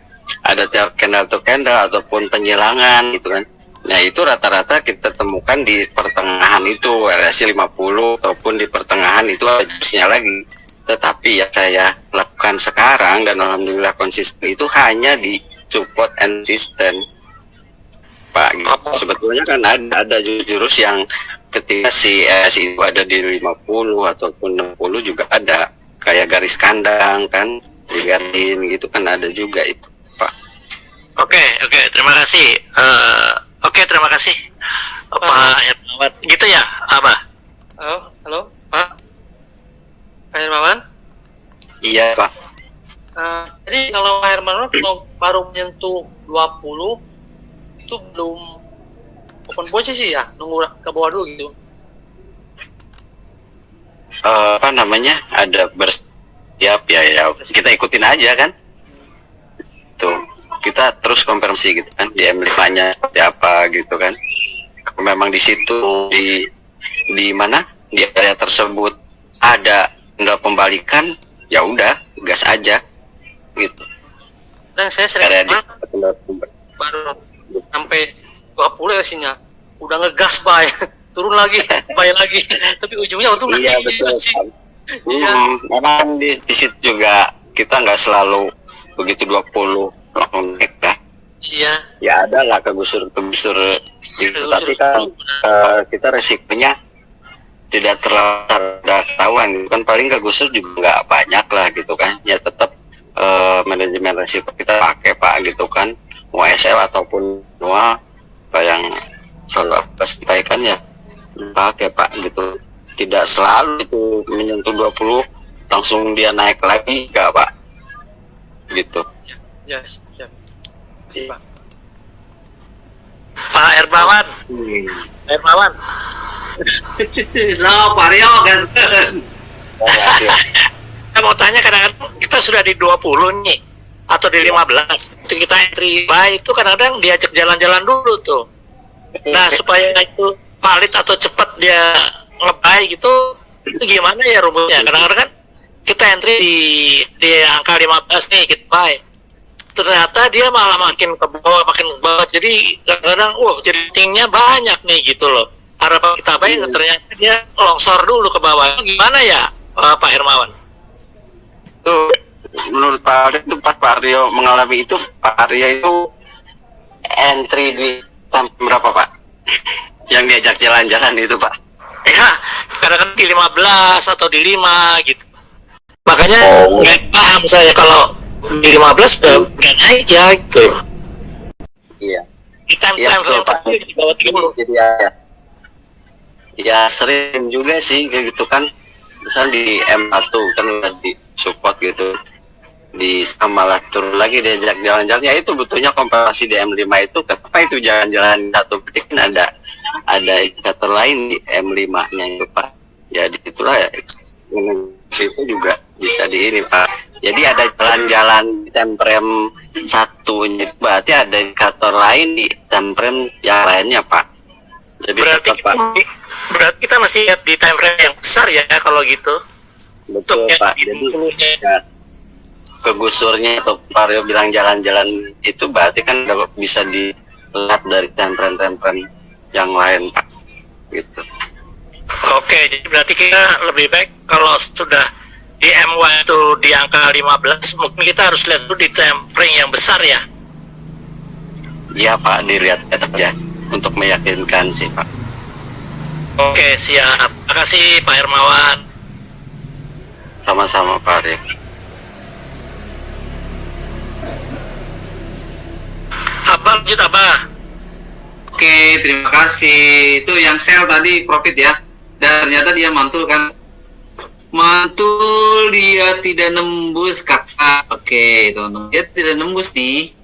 Speaker 3: ada candle to candle ataupun penyilangan gitu kan. Nah itu rata-rata kita temukan di pertengahan itu RSI 50 ataupun di pertengahan itu harusnya lagi. Tetapi ya saya lakukan sekarang dan alhamdulillah konsisten itu hanya di support and resistance Pak gitu. Sebetulnya kan ada jurus yang ketika si RSI itu ada di 50 ataupun 60 juga ada, kayak garis kandang kan, digarin gitu kan, ada juga itu Pak.
Speaker 2: Oke, terima kasih. Terima kasih Pak Hermawan. Gitu ya, Abah?
Speaker 4: Halo, Pak Hermawan.
Speaker 3: Iya Pak.
Speaker 4: Jadi kalau Pak Hermawan mau baru menyentuh 20 itu belum open posisi ya, nunggu ke bawah dulu gitu.
Speaker 3: Apa namanya, ada bersiap ya kita ikutin aja kan, tuh kita terus konfirmasi gitu kan di M5-nya seperti apa gitu kan. Kalau memang di situ di mana di area tersebut ada nggak pembalikan, ya udah gas aja gitu.
Speaker 4: Dan saya sering
Speaker 3: Area
Speaker 4: baru sampai 20 isinya udah ngegas bay turun lagi bay lagi tapi ujungnya untung
Speaker 3: iya betul
Speaker 4: sih.
Speaker 3: Iya. Memang di situ juga kita nggak selalu begitu 20 langsung naik ya.
Speaker 4: Iya.
Speaker 3: Ya ada lah kegusur itu, tapi kan kita resikonya tidak terlalu ketahuan gitu kan, paling kegusur juga nggak banyak lah gitu kan, ya tetap manajemen resiko kita pakai pak gitu kan, mau SL ataupun semua yang selalu sampaikan ya pakai pak gitu, tidak selalu itu menyentuh 20 langsung dia naik lagi enggak pak gitu.
Speaker 4: Ya, siap. Pak.
Speaker 2: Pak Hermawan. Hermawan.
Speaker 1: So, Mario Gasken.
Speaker 2: Saya mau tanya, kadang-kadang kita sudah di 20 nih atau di 15 itu kita entry buy, itu kadang-kadang diajak jalan-jalan dulu tuh. Nah, supaya itu valid atau cepat dia nge-buy gitu, itu gimana ya rumusnya? Kadang-kadang kan kita entry di angka 15 nih, kita buy. Ternyata dia malah makin ke bawah, jadi kadang-kadang jadi tingnya banyak nih gitu loh. Harapan kita buy, ternyata dia longsor dulu ke bawah. Gimana ya Pak Hermawan?
Speaker 3: Tuh menurut Pak Aryo itu pas Pak Aryo mengalami itu, Pak Aryo itu entry di berapa Pak? Yang diajak jalan-jalan itu Pak?
Speaker 2: Ya, kadang-kadang di 15 atau di 5 gitu. Makanya nggak paham saya kalau di 15 udah naik ya gitu.
Speaker 3: Iya.
Speaker 2: Di time
Speaker 3: Pak.
Speaker 2: di bawah 30.
Speaker 3: Jadi ya sering juga sih kayak gitu kan. Misal di M1 kan udah di support gitu, di malah turun lagi diajak jalan-jalan, ya itu butuhnya kompensasi di M5 itu. Kenapa itu jalan-jalan satu detik kan ada indikator lain di M5 nya itu Pak. Jadi itulah ya, itu juga bisa di ini Pak. Jadi ada jalan-jalan di time frame satu, berarti ada indikator lain di time frame yang lainnya Pak. Jadi
Speaker 2: berarti kita masih lihat di time frame yang besar ya kalau gitu.
Speaker 3: Betul Pak. Jadi ya, kegusurnya atau Pak Rio bilang jalan-jalan itu berarti kan bisa dilihat dari time frame yang lain Pak. Gitu.
Speaker 2: Oke, jadi berarti kita lebih baik kalau sudah di M1 itu di angka 15, mungkin kita harus lihat dulu di time frame yang besar ya.
Speaker 3: Iya Pak, dilihat aja untuk meyakinkan sih Pak.
Speaker 2: Oke, siap. Terima kasih Pak Hermawan.
Speaker 3: Sama-sama Pak Rio.
Speaker 2: Abah, lanjut Abah.
Speaker 1: Oke, terima kasih. Itu yang sell tadi profit ya. Dan ternyata dia mantul kan. Mantul, dia tidak nembus kata. Oke, teman-teman. Dia tidak nembus nih.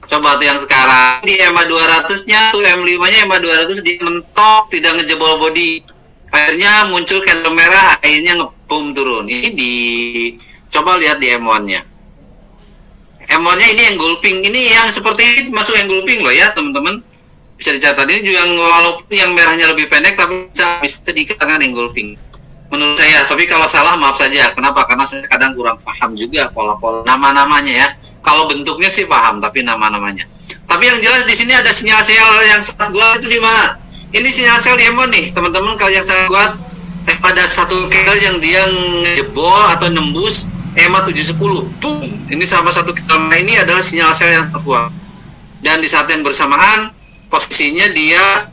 Speaker 1: Coba tuh yang sekarang di EMA 200-nya tuh M5-nya EMA 200 dia mentok, tidak ngejebol body. Akhirnya muncul candle merah, akhirnya nge-boom turun. Ini coba lihat di M1-nya. M1-nya ini engulfing, ini yang seperti ini masuk engulfing loh ya, teman-teman. Bisa dicatat, ini juga walaupun yang merahnya lebih pendek tapi bisa dikatakan engulfing. Menurut saya, tapi kalau salah maaf saja. Kenapa? Karena saya kadang kurang paham juga pola-pola nama-namanya ya. Kalau bentuknya sih paham, tapi nama-namanya. Tapi yang jelas di sini ada sinyal sel yang sangat kuat itu di mana? Ini sinyal sel di M1 nih, teman-teman. Kalau yang sangat kuat pada satu candle yang dia ngejebol atau nembus EMA 710. Boom. Ini sama satu candle ini adalah sinyal sel yang terkuat. Dan di saat yang bersamaan posisinya dia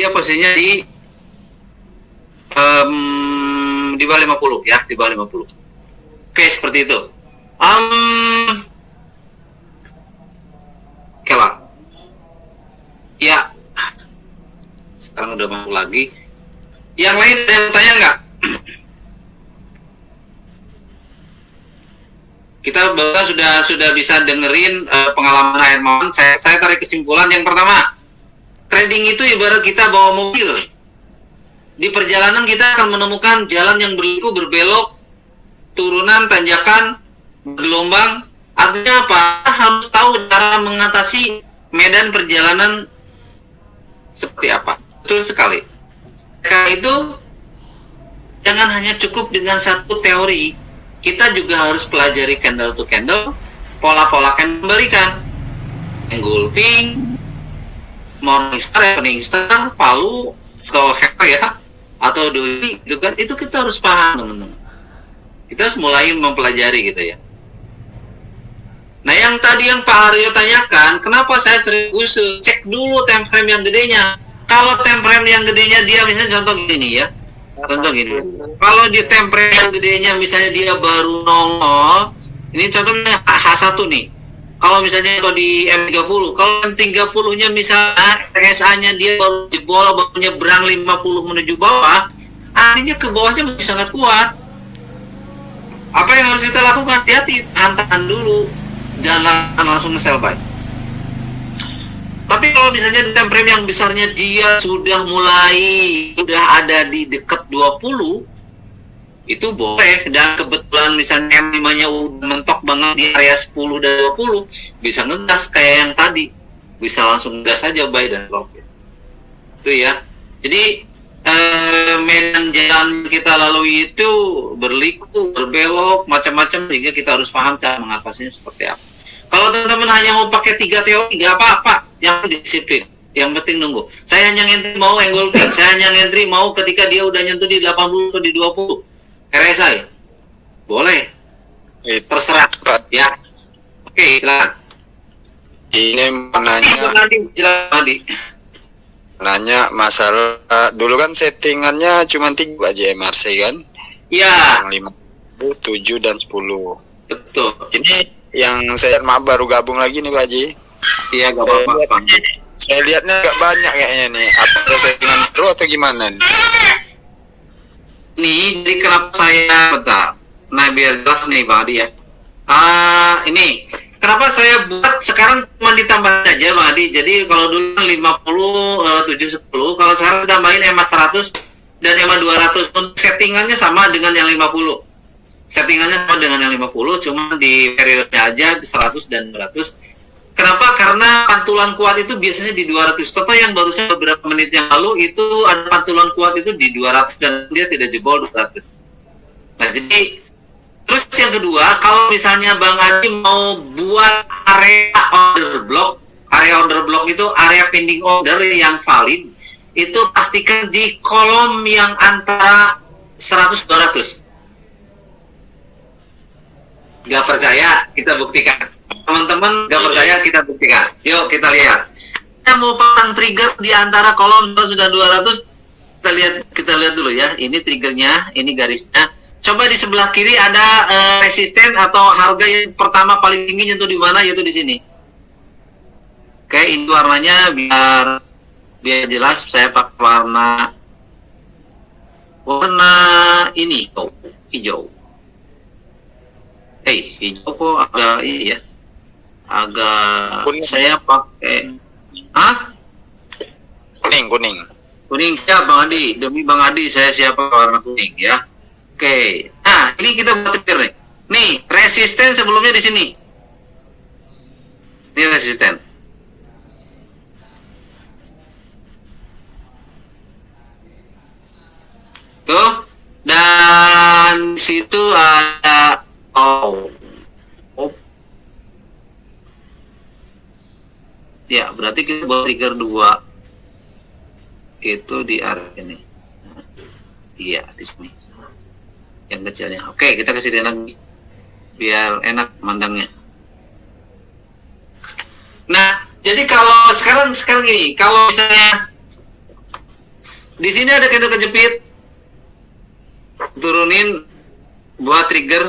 Speaker 1: posisinya di bawah 50 ya, di bawah 50. Oke, seperti itu. Oke lah. Ya. Sekarang udah masuk lagi. Yang lain ada yang tanya nggak? kita bahkan sudah bisa dengerin pengalaman Pak Hermawan. Saya tarik kesimpulan yang pertama, trading itu ibarat kita bawa mobil. Di perjalanan kita akan menemukan jalan yang berliku, berbelok, turunan, tanjakan, bergelombang. Artinya apa? Kita harus tahu cara mengatasi medan perjalanan seperti apa. Betul sekali. Karena itu jangan hanya cukup dengan satu teori, kita juga harus pelajari candle to candle, pola-pola candle balikan, engulfing, morning star, evening star, palu, atau apa ya, atau doi, gitu kan, itu kita harus paham teman-teman. Kita harus mulai mempelajari gitu ya. Nah yang tadi yang Pak Aryo tanyakan, kenapa saya sering usul, cek dulu time frame yang gedenya. Kalau time frame yang gedenya dia misalnya contoh gini ya, contoh gini. Kalau di time frame yang gedenya misalnya dia baru nongol, ini contohnya H1 nih. Kalau misalnya kalau di M30, kalau M30-nya misalnya RSA-nya dia baru jebol, baru nyebrang 50 menuju bawah, artinya ke bawahnya masih sangat kuat. Apa yang harus kita lakukan? Hati-hati, tahan dulu, jangan langsung nge-sell buy. Tapi kalau misalnya di time frame yang besarnya dia sudah ada di dekat 20, itu boleh. Dan kebetulan misalnya M5-nya udah mentok banget di area 10 dan 20, bisa ngegas kayak yang tadi, bisa langsung gas aja buy dan profit. Itu ya. Jadi medan jalan kita lalui itu berliku, berbelok, macam-macam, sehingga kita harus paham cara mengatasinya seperti apa. Kalau teman-teman hanya mau pakai 3 teori, nggak apa-apa, yang disiplin, yang penting nunggu. Saya hanya ngentri mau engulfing, saya hanya ngentri mau ketika dia udah nyentuh di 80 atau di 20 RSI, boleh, terserah ya. Oke, silakan.
Speaker 5: Ini nanya masalah dulu kan settingannya cuma 3 aja MRC kan?
Speaker 1: Iya.
Speaker 5: 5, 7 dan 10.
Speaker 1: Betul.
Speaker 5: Ini yang saya maaf baru gabung lagi nih Pak Haji.
Speaker 1: Iya, gak apa-apa.
Speaker 5: Saya lihatnya agak banyak kayaknya nih. Apa settingan baru atau gimana nih?
Speaker 1: Nih, jadi kenapa saya bentar. Nah, biar jelas nih Bang Adi ya. Ini kenapa saya buat sekarang cuma ditambahin aja Bang Adi. Jadi kalau dulu 50, 7, 10, kalau sekarang ditambahin EMA 100 dan EMA 200. Untuk settingannya sama dengan yang 50. Settingannya sama dengan yang 50, cuma di periodenya aja 100 dan 200. Kenapa? Karena pantulan kuat itu biasanya di 200. Contoh yang barusan beberapa menit yang lalu itu ada pantulan kuat itu di 200 dan dia tidak jebol 200. Nah, jadi terus yang kedua, kalau misalnya Bang Adi mau buat area order block itu area pending order yang valid, itu pastikan di kolom yang antara 100-200. Gak percaya, kita buktikan. Teman-teman gak percaya, kita buktikan. Yuk kita lihat. Kita mau pasang trigger di antara kolom 100 dan 200. Kita lihat dulu ya. Ini triggernya, ini garisnya. Coba di sebelah kiri ada resisten atau harga yang pertama paling tinggi nyentuh di mana, yaitu di sini. Oke, ini warnanya biar jelas. Saya pakai warna ini, hijau. Hijau kok agak ini ya, agak kuning. Saya pakai kuning ya Bang Adi, demi Bang Adi saya siap warna kuning ya. Oke, nah ini kita buat trigger nih. Nih resisten sebelumnya di sini, ini resisten. Tuh, dan situ ada ya, berarti kita buat trigger 2 itu di area ini. Iya, di sini yang kecilnya. Oke, kita kasih dia lagi biar enak mandangnya. Nah, jadi kalau sekarang gini, kalau misalnya di sini ada candle kejepit, turunin buat trigger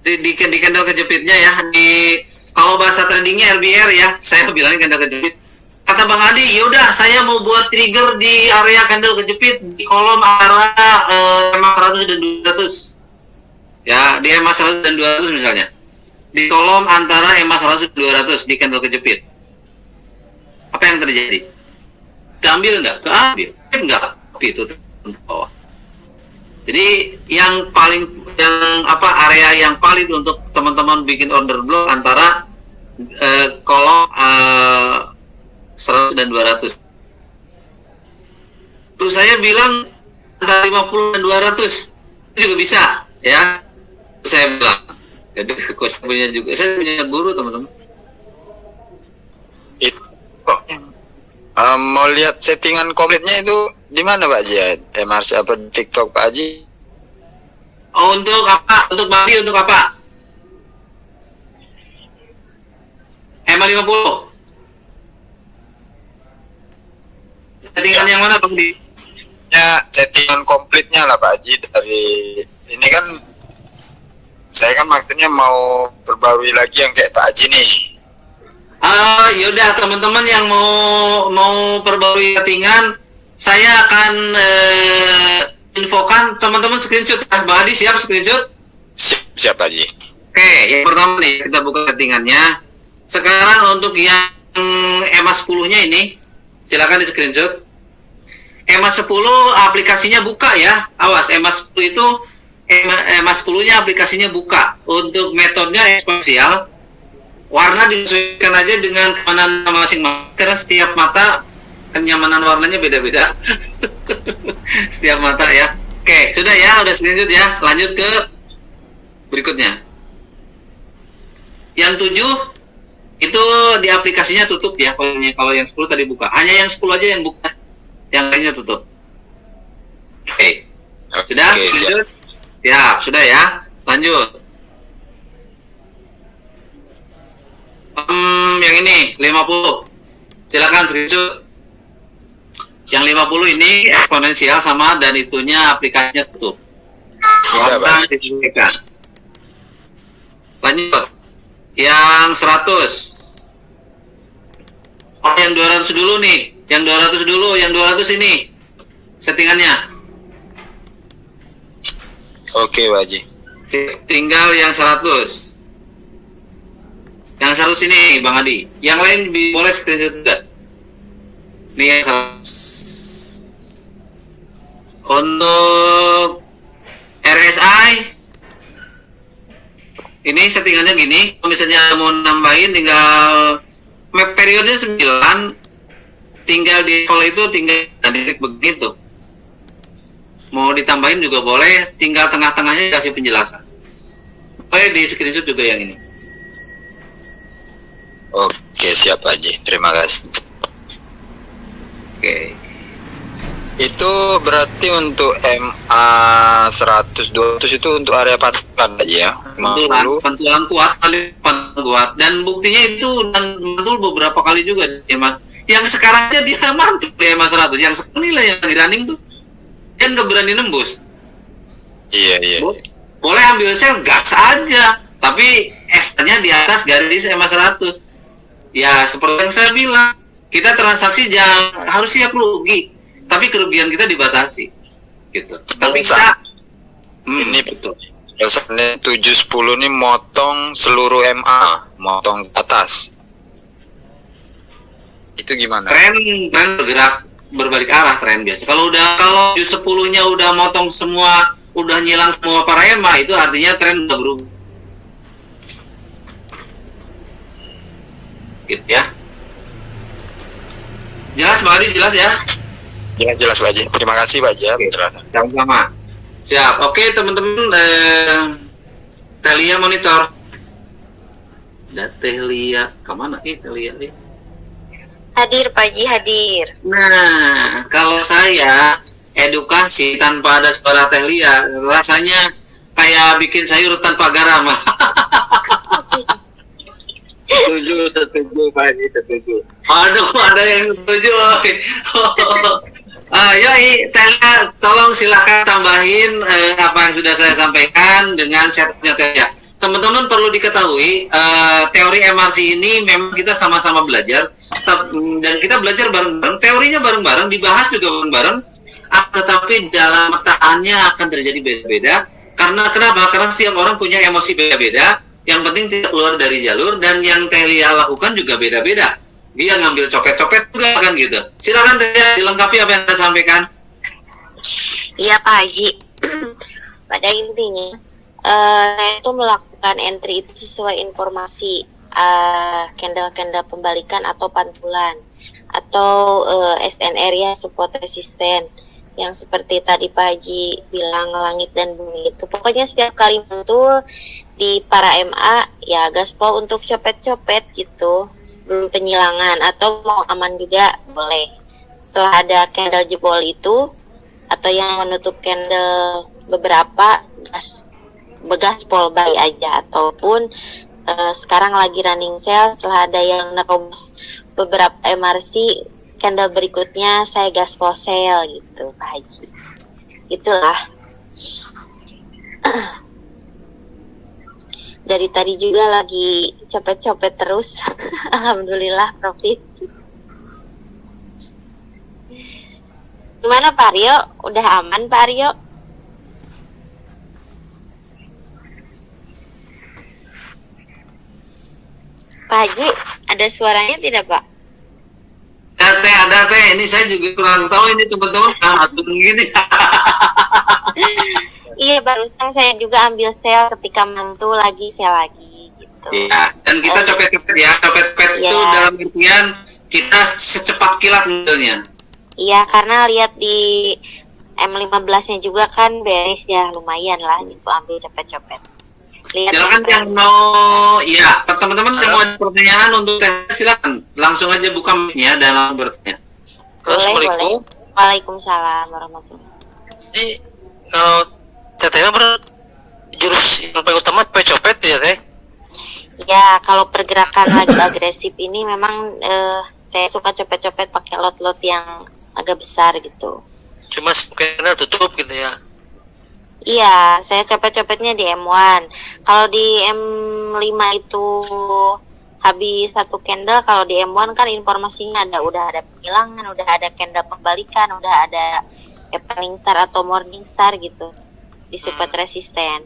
Speaker 1: di candle kejepitnya ya. Kalau bahasa tradingnya RBR ya, saya bilangin candle kejepit. Kata Bang Adi, yaudah saya mau buat trigger di area candle kejepit di kolom arah 100 dan 200. Ya, di EMA 100 dan 200 misalnya. Di kolom antara EMA 100 dan 200 di candle kejepit. Apa yang terjadi? Keambil nggak? Keambil. Nggak. Tapi itu ke bawah. Jadi yang area yang valid untuk teman-teman bikin order block antara kolom 100 dan 200. Terus saya bilang antara 50 dan 200 itu juga bisa, ya. Saya bilang. Jadi saya punya guru, teman-teman.
Speaker 5: Itu kok mau lihat settingan komplitnya itu di mana Pak Haji? MRC apa di TikTok Pak Haji?
Speaker 1: Oh, untuk apa? Untuk Bali untuk apa? EMA 50. Settingan yang mana, Bang Di?
Speaker 5: Ya, settingan komplitnya lah Pak Haji. Dari ini kan saya kan maksudnya mau perbarui lagi yang kayak Pak Haji nih.
Speaker 1: Yaudah, teman-teman yang mau perbarui settingan, saya akan infokan teman-teman screenshot. Bang Adi siap screenshot?
Speaker 5: Siap Pak Haji.
Speaker 1: Oke, yang pertama nih kita buka settingannya. Sekarang untuk yang EMA 10-nya ini, silakan di screenshot. EMA 10 aplikasinya buka ya. Awas, EMA 10 itu EMA 10-nya aplikasinya buka. Untuk metodenya eksponensial. Warna disesuaikan aja dengan kenyamanan masing-masing karena setiap mata kenyamanan warnanya beda-beda. Setiap mata ya. Oke, sudah ya, udah screenshot ya. Lanjut ke berikutnya. Yang 7 itu di aplikasinya tutup ya. Kalau yang 10 tadi buka. Hanya yang 10 aja yang buka. Yang lainnya tutup. Oke. Sudah?
Speaker 5: Oke, siap.
Speaker 1: Ya, sudah ya. Lanjut. Yang ini 50. Silakan screenshot. Yang 50 ini eksponensial sama dan itunya aplikasinya tutup. Warna disesuaikan. Lanjut. Yang 100. Oh, yang 200 dulu nih. Yang 200 dulu, yang 200 ini settingannya.
Speaker 5: Oke Pak Haji.
Speaker 1: Tinggal yang 100. Yang 100 ini Bang Adi. Yang lain boleh screenshot juga. Ini yang 100. Untuk RSI ini settingannya gini. Kalau misalnya mau nambahin tinggal map periodenya 9, tinggal di follow itu tinggal klik begitu. Mau ditambahin juga boleh, tinggal tengah-tengahnya kasih penjelasan. Boleh di screenshot juga yang ini.
Speaker 5: Oke, siap Pak Haji. Terima kasih.
Speaker 1: Oke.
Speaker 5: Itu berarti untuk MA 100 200 itu untuk area patokan Pak Haji ya.
Speaker 1: Pantulan kuat kali kuat dan buktinya itu dan mantul beberapa kali juga ya Mas. Yang sekarang aja dia mantul ya Mas 100. Yang sekarang lah yang di running tuh dia nggak berani nembus.
Speaker 5: Iya.
Speaker 1: Boleh ambil sell gas aja, tapi S-nya di atas garis EMA 100. Ya seperti yang saya bilang, kita transaksi jangan harus siap rugi, tapi kerugian kita dibatasi, gitu. Tapi kita
Speaker 5: ini
Speaker 1: betul.
Speaker 5: Biasanya 710 nih motong seluruh MA, motong ke atas. Itu gimana?
Speaker 1: Tren bergerak berbalik arah tren biasa. Kalau 710-nya udah motong semua, udah nyilang semua para EMA, itu artinya tren udah berubah. Gitu ya. Jelas Pak Adi, jelas ya?
Speaker 5: Jelas Pak Haji. Terima kasih Pak Haji ya.
Speaker 1: Sama-sama. Siap. Oke teman-teman, Telia monitor. Ada Telia, kemana Telia nih?
Speaker 6: Hadir Pak Haji, hadir.
Speaker 1: Nah, kalau saya edukasi tanpa ada suara Telia, rasanya kayak bikin sayur tanpa garam. Setuju Pak Haji, setuju. Aduh, ada yang setuju. Ayo Telia, tolong silakan tambahin apa yang sudah saya sampaikan dengan setupnya Telia. Teman-teman perlu diketahui, teori MRC ini memang kita sama-sama belajar, dan kita belajar bareng-bareng, teorinya bareng-bareng, dibahas juga bareng-bareng, tetapi dalam petaannya akan terjadi beda-beda, Karena kenapa? Karena setiap orang punya emosi beda-beda. Yang penting tidak keluar dari jalur, dan yang Telia lakukan juga beda-beda. Dia ngambil copet-copet juga kan gitu. Silakan Telia dilengkapi apa yang saya sampaikan.
Speaker 6: Iya Pak Haji. Pada intinya, saya itu melakukan entry itu sesuai informasi candle-candle pembalikan atau pantulan atau SNR ya, support resisten, yang seperti tadi Pak Haji bilang langit dan bumi itu. Pokoknya setiap kali mantul di para MA ya gaspol untuk copet-copet gitu sebelum penyilangan, atau mau aman juga boleh. Setelah ada candle jebol itu atau yang menutup candle beberapa gaspol buy aja, ataupun sekarang lagi running sale, setelah ada yang nerobos beberapa MRC candle berikutnya saya gaspol sale gitu Pak Haji. Itulah. Dari tadi juga lagi copet-copet terus. Alhamdulillah profit. Gimana Pak Aryo? Udah aman Pak Aryo? Pak Haji, ada suaranya tidak Pak?
Speaker 1: Ada teh. Ini saya juga kurang tahu ini teman-teman atau begini.
Speaker 6: Iya, barusan saya juga ambil sale ketika mantul lagi sale lagi gitu.
Speaker 1: Iya, dan kita copet-copet ya. Copet-copet itu dalam artian kita secepat kilat modelnya.
Speaker 6: Iya, karena lihat di M15-nya juga kan beres ya, lumayan lah gitu ambil copet-copet.
Speaker 1: Silakan yang mau, ya teman-teman yang mau ada pertanyaan untuk silakan langsung aja buka mic-nya dan langsung bertanya.
Speaker 4: Assalamualaikum.
Speaker 6: Waalaikumsalam warahmatullahi.
Speaker 4: Jadi kalau TTM jurus yang paling utama copet ya Teh?
Speaker 6: Ya, kalau pergerakan lagi agresif ini memang saya suka copet-copet pakai lot-lot yang agak besar gitu.
Speaker 4: Cuma kena tutup gitu ya.
Speaker 6: Iya, saya copet-copetnya di M1. Kalau di M5 itu habis satu candle, kalau di M1 kan informasinya udah ada penghilangan, udah ada candle pembalikan, udah ada evening star atau morning star gitu di support resisten.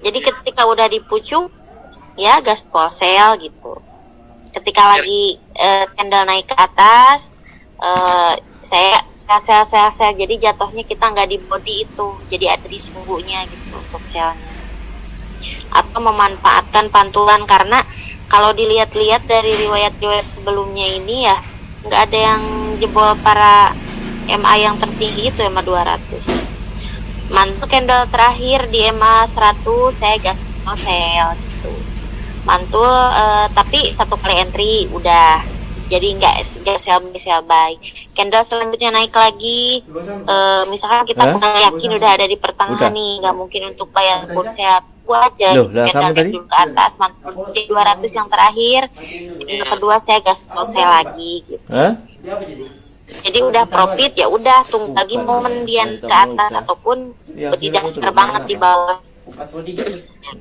Speaker 6: Jadi ketika udah dipucuk ya gaspol sale gitu. Ketika lagi candle naik ke atas, saya sel, jadi jatuhnya kita nggak di body itu, jadi ada di sumbunya gitu untuk selnya. Atau memanfaatkan pantulan, karena kalau dilihat-lihat dari riwayat-riwayat sebelumnya ini ya nggak ada yang jebol para MA yang tertinggi itu, MA 200. Mantul candle terakhir di MA 100 saya gaspol sale gitu. Mantul tapi satu kali entry udah. Jadi nggak sell buy. Candle selanjutnya naik lagi. Misalkan kita kurang yakin udah ada di pertengahan nih, nggak mungkin untuk bayar pun sell. Gua aja candle naik dulu ke atas, mantul di 200 yang terakhir. Yang kedua saya gaspol sell lagi gitu. Jadi udah profit ya udah, tunggu lagi momen dia ke atas ataupun tidak banget di bawah.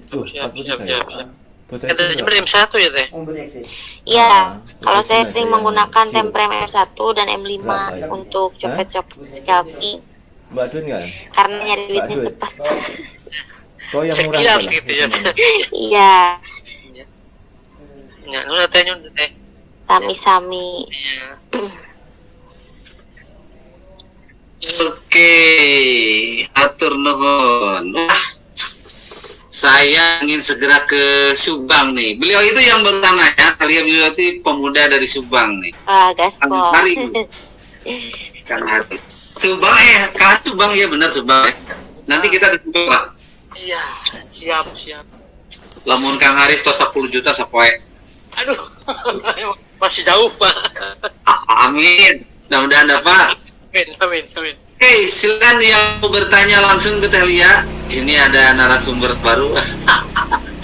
Speaker 4: Siap. Katanya M1 ya Teh?
Speaker 6: Iya, kalau saya sering menggunakan temprem M1 dan M5 untuk copet-copet scalping.
Speaker 7: Mbak Dun kan?
Speaker 6: Karena nyari duitnya cepat.
Speaker 7: Kau yang murah
Speaker 4: Sekian
Speaker 7: lah.
Speaker 4: gitu ya.
Speaker 6: Iya,
Speaker 4: Ya, nu Teh.
Speaker 6: sami-sami.
Speaker 4: Iya.
Speaker 1: Oke, atur nuhun. Saya ingin segera ke Subang nih. Beliau itu yang bertanah ya. Kalian beliau itu pemuda dari Subang nih.
Speaker 6: Wah, gaspol.
Speaker 1: Kang Hari. Subang Subang ya benar Subang ya. Nanti kita ke Subang lah.
Speaker 4: Iya, siap.
Speaker 1: Lamun Kang Haris tos 10 juta sapoe.
Speaker 4: Aduh, masih jauh Pak.
Speaker 1: Amin. Mudah-mudahan dapat.
Speaker 4: Amin.
Speaker 1: Oke, silakan yang mau bertanya langsung ke Telia. Ini ada narasumber baru.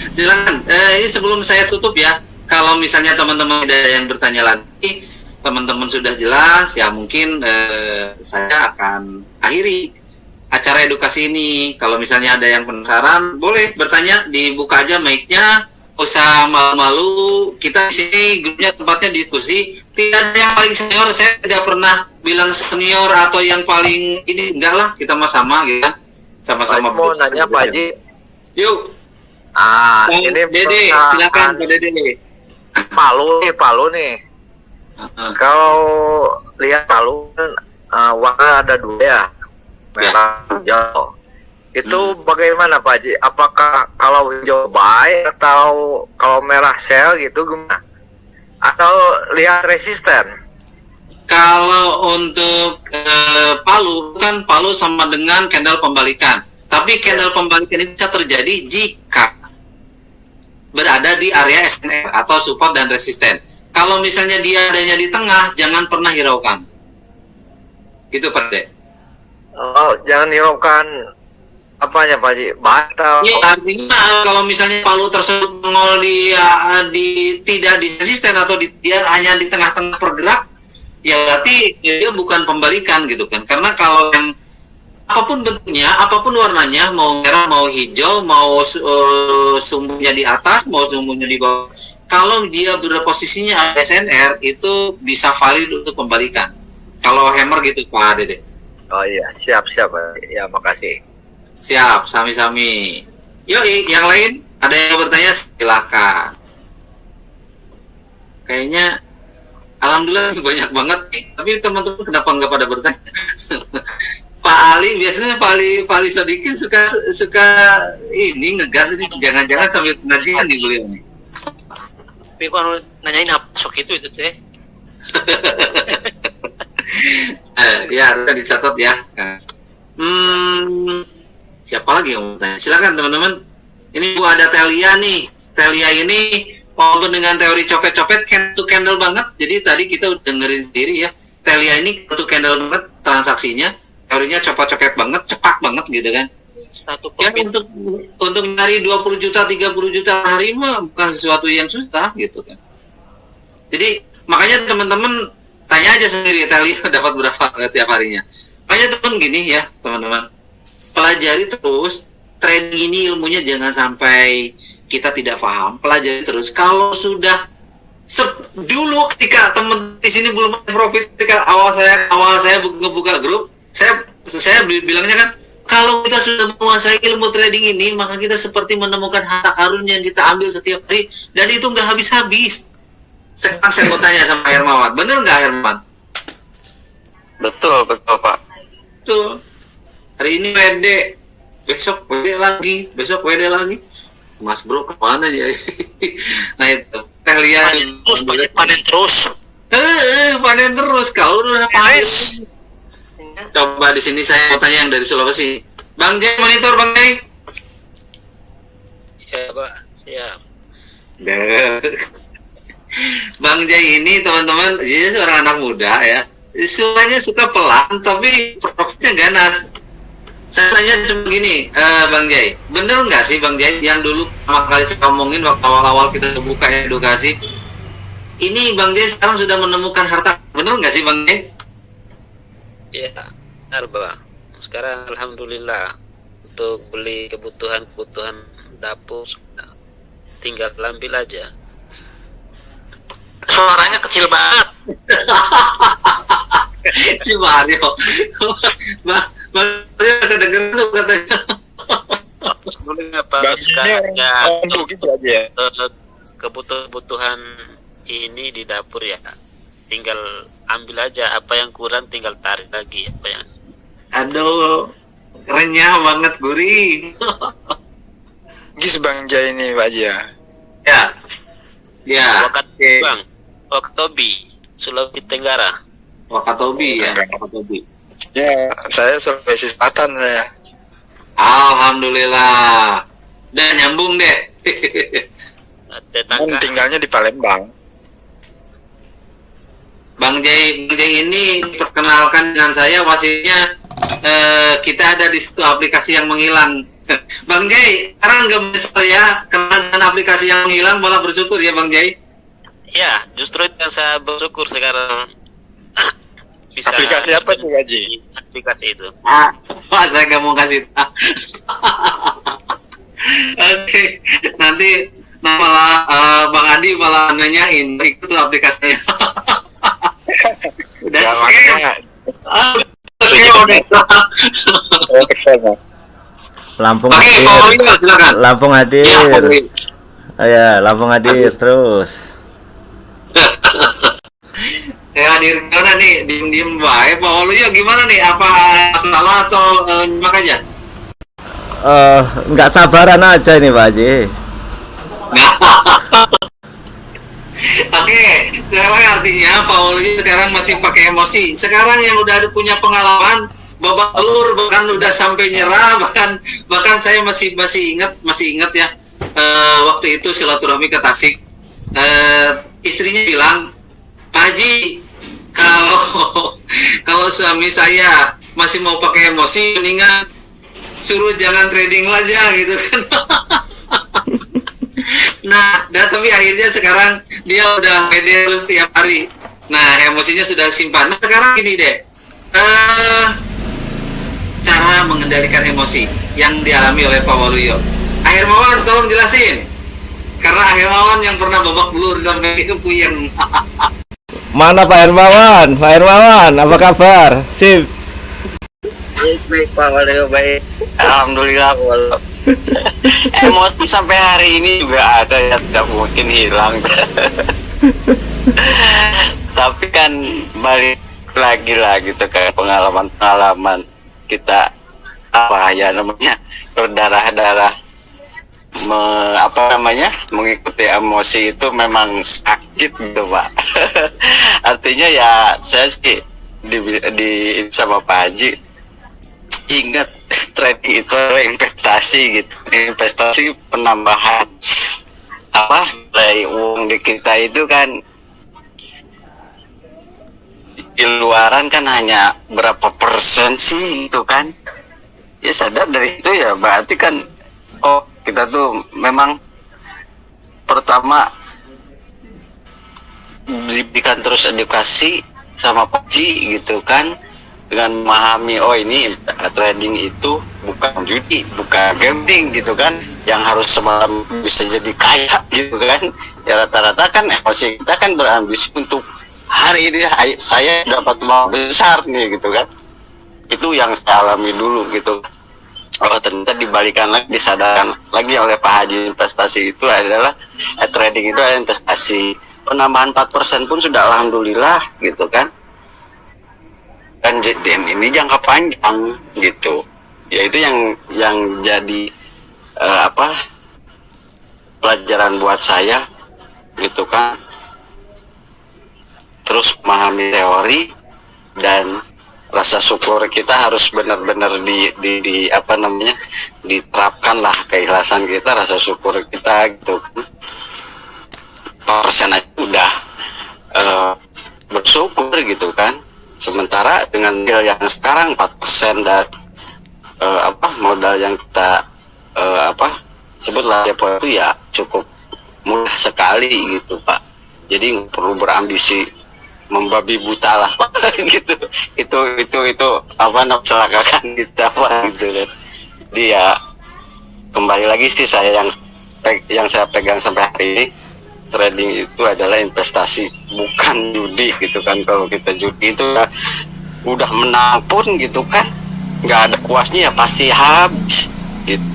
Speaker 1: Silakan. Ini sebelum saya tutup ya. Kalau misalnya teman-teman ada yang bertanya lagi, teman-teman sudah jelas, ya mungkin saya akan akhiri acara edukasi ini. Kalau misalnya ada yang penasaran, boleh bertanya, dibuka aja mic-nya. Usah malu-malu, kita di sini grupnya tempatnya diskusi. Tidak ada yang paling senior, saya tidak pernah bilang senior atau yang paling ini, enggak lah, kita sama gitu kan. Sama-sama.
Speaker 8: Mau nanya Pak Haji.
Speaker 1: Yuk.
Speaker 8: Ah,
Speaker 1: Bang
Speaker 8: ini
Speaker 1: Dede,
Speaker 8: perusahaan
Speaker 1: silakan Pak Dede.
Speaker 8: Palu nih. Kalau lihat Palu kan warna ada dua ya, merah hijau. Itu bagaimana Pak Haji? Apakah kalau hijau baik atau kalau merah sel gitu gimana? Atau lihat resisten?
Speaker 1: Kalau untuk Palu kan Palu sama dengan candle pembalikan. Tapi candle pembalikan ini bisa terjadi jika berada di area SNR atau support dan resisten. Kalau misalnya dia adanya di tengah, jangan pernah hiraukan. Itu Pak De.
Speaker 8: Oh, jangan hiraukan apanya Pak Haji? Batal.
Speaker 1: Iya, artinya kalau misalnya Palu tersebut mengol tidak di resisten atau dia hanya di tengah-tengah pergerak, ya berarti dia bukan pembalikan gitu kan. Karena kalau yang apapun bentuknya, apapun warnanya, mau merah, mau hijau, mau sumbunya di atas, mau sumbunya di bawah, kalau dia berposisinya SNR itu bisa valid untuk pembalikan. Kalau hammer gitu Pak Dede.
Speaker 8: Oh iya, siap Pak. Ya, makasih.
Speaker 1: Siap, sami-sami. Yuk, yang lain ada yang bertanya silahkan. Kayaknya alhamdulillah banyak banget nih. Tapi teman-teman kenapa nggak pada bertanya? Pak Ali biasanya Pak Ali Sodikin suka ini ngegas ini, jangan-jangan sambil pengajian nih beliau nih.
Speaker 4: Tapi kalau nanyain apa sok itu teh.
Speaker 1: Ya, udah dicatat ya. Siapa lagi yang mau tanya? Silakan teman-teman. Ini Bu ada Telia nih. Telia ini walaupun dengan teori copet-copet candle banget. Jadi tadi kita udah dengerin sendiri ya. Telia ini candle banget transaksinya. Teorinya copet-copet banget, cepat banget gitu kan.
Speaker 4: Satu
Speaker 1: Ya,
Speaker 4: profit.
Speaker 1: untuk nyari 20 juta, 30 juta hari mah bukan sesuatu yang susah gitu kan. Jadi makanya teman-teman tanya aja sendiri Telia dapat berapa tiap harinya. Makanya teman gini ya teman-teman. Pelajari terus, trading ini ilmunya jangan sampai kita tidak paham. Pelajari terus. Kalau sudah dulu ketika teman di sini belum ada profit, ketika awal saya ngebuka grup, saya bilangnya kan, kalau kita sudah menguasai ilmu trading ini, maka kita seperti menemukan harta karun yang kita ambil setiap hari dan itu nggak habis-habis. Sekarang saya mau tanya sama Hermawan, bener nggak Hermawan?
Speaker 3: Betul Pak.
Speaker 1: Tuh. Hari ini WD, besok WD lagi, besok WD lagi. Mas Bro kemana ya? Nah itu, Telia
Speaker 4: Panen terus.
Speaker 1: panen terus. Kalau udah panen. Coba di sini saya mau tanya yang dari Sulawesi. Bang Jai monitor Bang Jai.
Speaker 4: Ya Pak, siap.
Speaker 1: Bang Jai ini teman-teman, dia seorang anak muda ya. Suaranya suka pelan, tapi profitnya ganas. Saya tanya cuma gini, Bang Jai, bener nggak sih Bang Jai yang dulu pertama kali saya ngomongin waktu awal-awal kita buka edukasi, ini Bang Jai sekarang sudah menemukan harta, bener nggak sih Bang Jai?
Speaker 9: Ya, benar Pak. Sekarang alhamdulillah untuk beli kebutuhan dapur sudah tinggal ambil aja.
Speaker 2: Suaranya kecil banget.
Speaker 1: Si Mario, Mario kedengeran tuh katanya.
Speaker 9: Alhamdulillah Pak. Sekarang ya kebutuhan ini di dapur ya. Tinggal ambil aja, apa yang kurang tinggal tarik lagi apa yang.
Speaker 1: Aduh, renyah banget gurih.
Speaker 5: Gis Bang Jai ini Pak Jia.
Speaker 1: Ya,
Speaker 9: Wakatobi Bang, Wakatobi, Sulawesi Tenggara.
Speaker 1: Wakatobi ya, Wakatobi.
Speaker 5: Ya, saya Sulawesi Selatan saya.
Speaker 1: Alhamdulillah. Dan nyambung deh.
Speaker 5: Kan tinggalnya di Palembang.
Speaker 1: Bang Jai ini perkenalkan dengan saya, wasitnya kita ada di situ aplikasi yang menghilang. Bang Jai, sekarang nggak menyesal ya kenal dengan aplikasi yang menghilang, malah bersyukur ya Bang Jai?
Speaker 9: Ya, justru itu yang saya bersyukur sekarang. Bisa
Speaker 5: aplikasi apa tuh Haji?
Speaker 9: Aplikasi itu.
Speaker 1: Pak, saya nggak mau kasih tahu. Oke, nanti malah Bang Adi malah nanyain itu aplikasinya. Udah
Speaker 10: Lampung
Speaker 1: Oke,
Speaker 10: hadir.
Speaker 1: Pak Waluyo silakan.
Speaker 10: Lampung
Speaker 1: Ya,
Speaker 10: hadir.
Speaker 1: Pak Waluyo.
Speaker 10: Ya, Lampung hadir terus.
Speaker 1: Hadir karena nih diem baik. Pak Waluyo gimana nih? Apa salah atau nyimak aja?
Speaker 10: Nggak sabaran aja ini Pak Haji.
Speaker 1: Oke, sekarang artinya Pak Waluyo sekarang masih pakai emosi. Sekarang yang udah punya pengalaman babak belur, bahkan udah sampai nyerah, bahkan saya masih ingat ya, waktu itu silaturahmi ke Tasik, istrinya bilang, Pak Haji, kalau suami saya masih mau pakai emosi, mendingan suruh jangan trading aja gitu kan. Nah, tapi akhirnya sekarang dia udah pede terus tiap hari. Nah, emosinya sudah simpan. Nah, sekarang gini deh, cara mengendalikan emosi yang dialami oleh Pak Waluyo. Akhir Mawan, tolong jelasin. Karena Akhir Mawan yang pernah babak belur sampai itu puyeng.
Speaker 10: Mana Pak Hermawan? Pak Hermawan, apa kabar? Sip.
Speaker 3: Baik Pak Waluyo, baik. Alhamdulillah Waluyo. Emosi sampai hari ini juga ada ya, tidak mungkin hilang. Tapi kan balik lagi lah gitu, kayak pengalaman kita apa ya namanya, berdarah-darah mengikuti emosi itu memang sakit gitu Pak. Artinya ya saya sih di sama Pak Haji ingat, trading itu adalah investasi gitu, investasi penambahan nilai uang di kita itu kan di luaran kan hanya berapa persen sih itu kan. Ya sadar dari itu ya berarti kan, oh kita tuh memang pertama diberikan terus edukasi sama Pak Haji gitu kan, dengan memahami oh ini trading itu bukan judi, bukan gambling gitu kan, yang harus semalam bisa jadi kaya gitu kan. Ya rata-rata kan emosi kita kan berambisi untuk hari ini saya dapat uang besar nih gitu kan. Itu yang saya alami dulu gitu. Oh ternyata dibalikan lagi, disadarkan lagi oleh Pak Haji, investasi itu adalah trading itu adalah investasi. Penambahan 4% pun sudah alhamdulillah gitu kan. Dan ini jangka panjang gitu. Ya itu yang jadi pelajaran buat saya gitu kan. Terus memahami teori dan rasa syukur kita harus benar-benar diterapkan lah, keikhlasan kita, rasa syukur kita gitu kan. Persen aja udah bersyukur gitu kan. Sementara dengan nilai yang sekarang 4% dan modal yang kita sebutlah depo itu ya cukup mudah sekali gitu Pak. Jadi nggak perlu berambisi membabi buta lah Pak. Gitu. Itu celakakan kita Pak gitu kan. Jadi ya kembali lagi sih saya yang saya pegang sampai hari ini, trading itu adalah investasi, bukan judi gitu kan. Kalau kita judi itu ya udah menang pun gitu kan, nggak ada puasnya ya pasti habis gitu.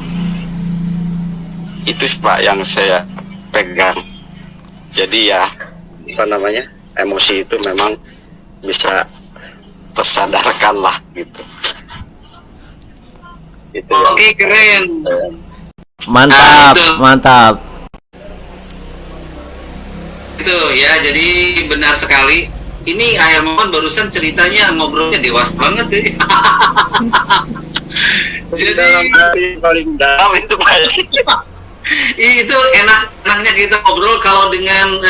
Speaker 3: Itu Pak yang saya pegang. Jadi ya emosi itu memang bisa tersadarkan lah gitu. Itu
Speaker 1: Oke, keren.
Speaker 10: Mantap.
Speaker 1: Itu ya, jadi benar sekali. Ini Akhir Mawan barusan ceritanya ngobrolnya dewasa banget ya. Jadi
Speaker 3: paling dalam itu Pak.
Speaker 1: itu enaknya kita ngobrol kalau dengan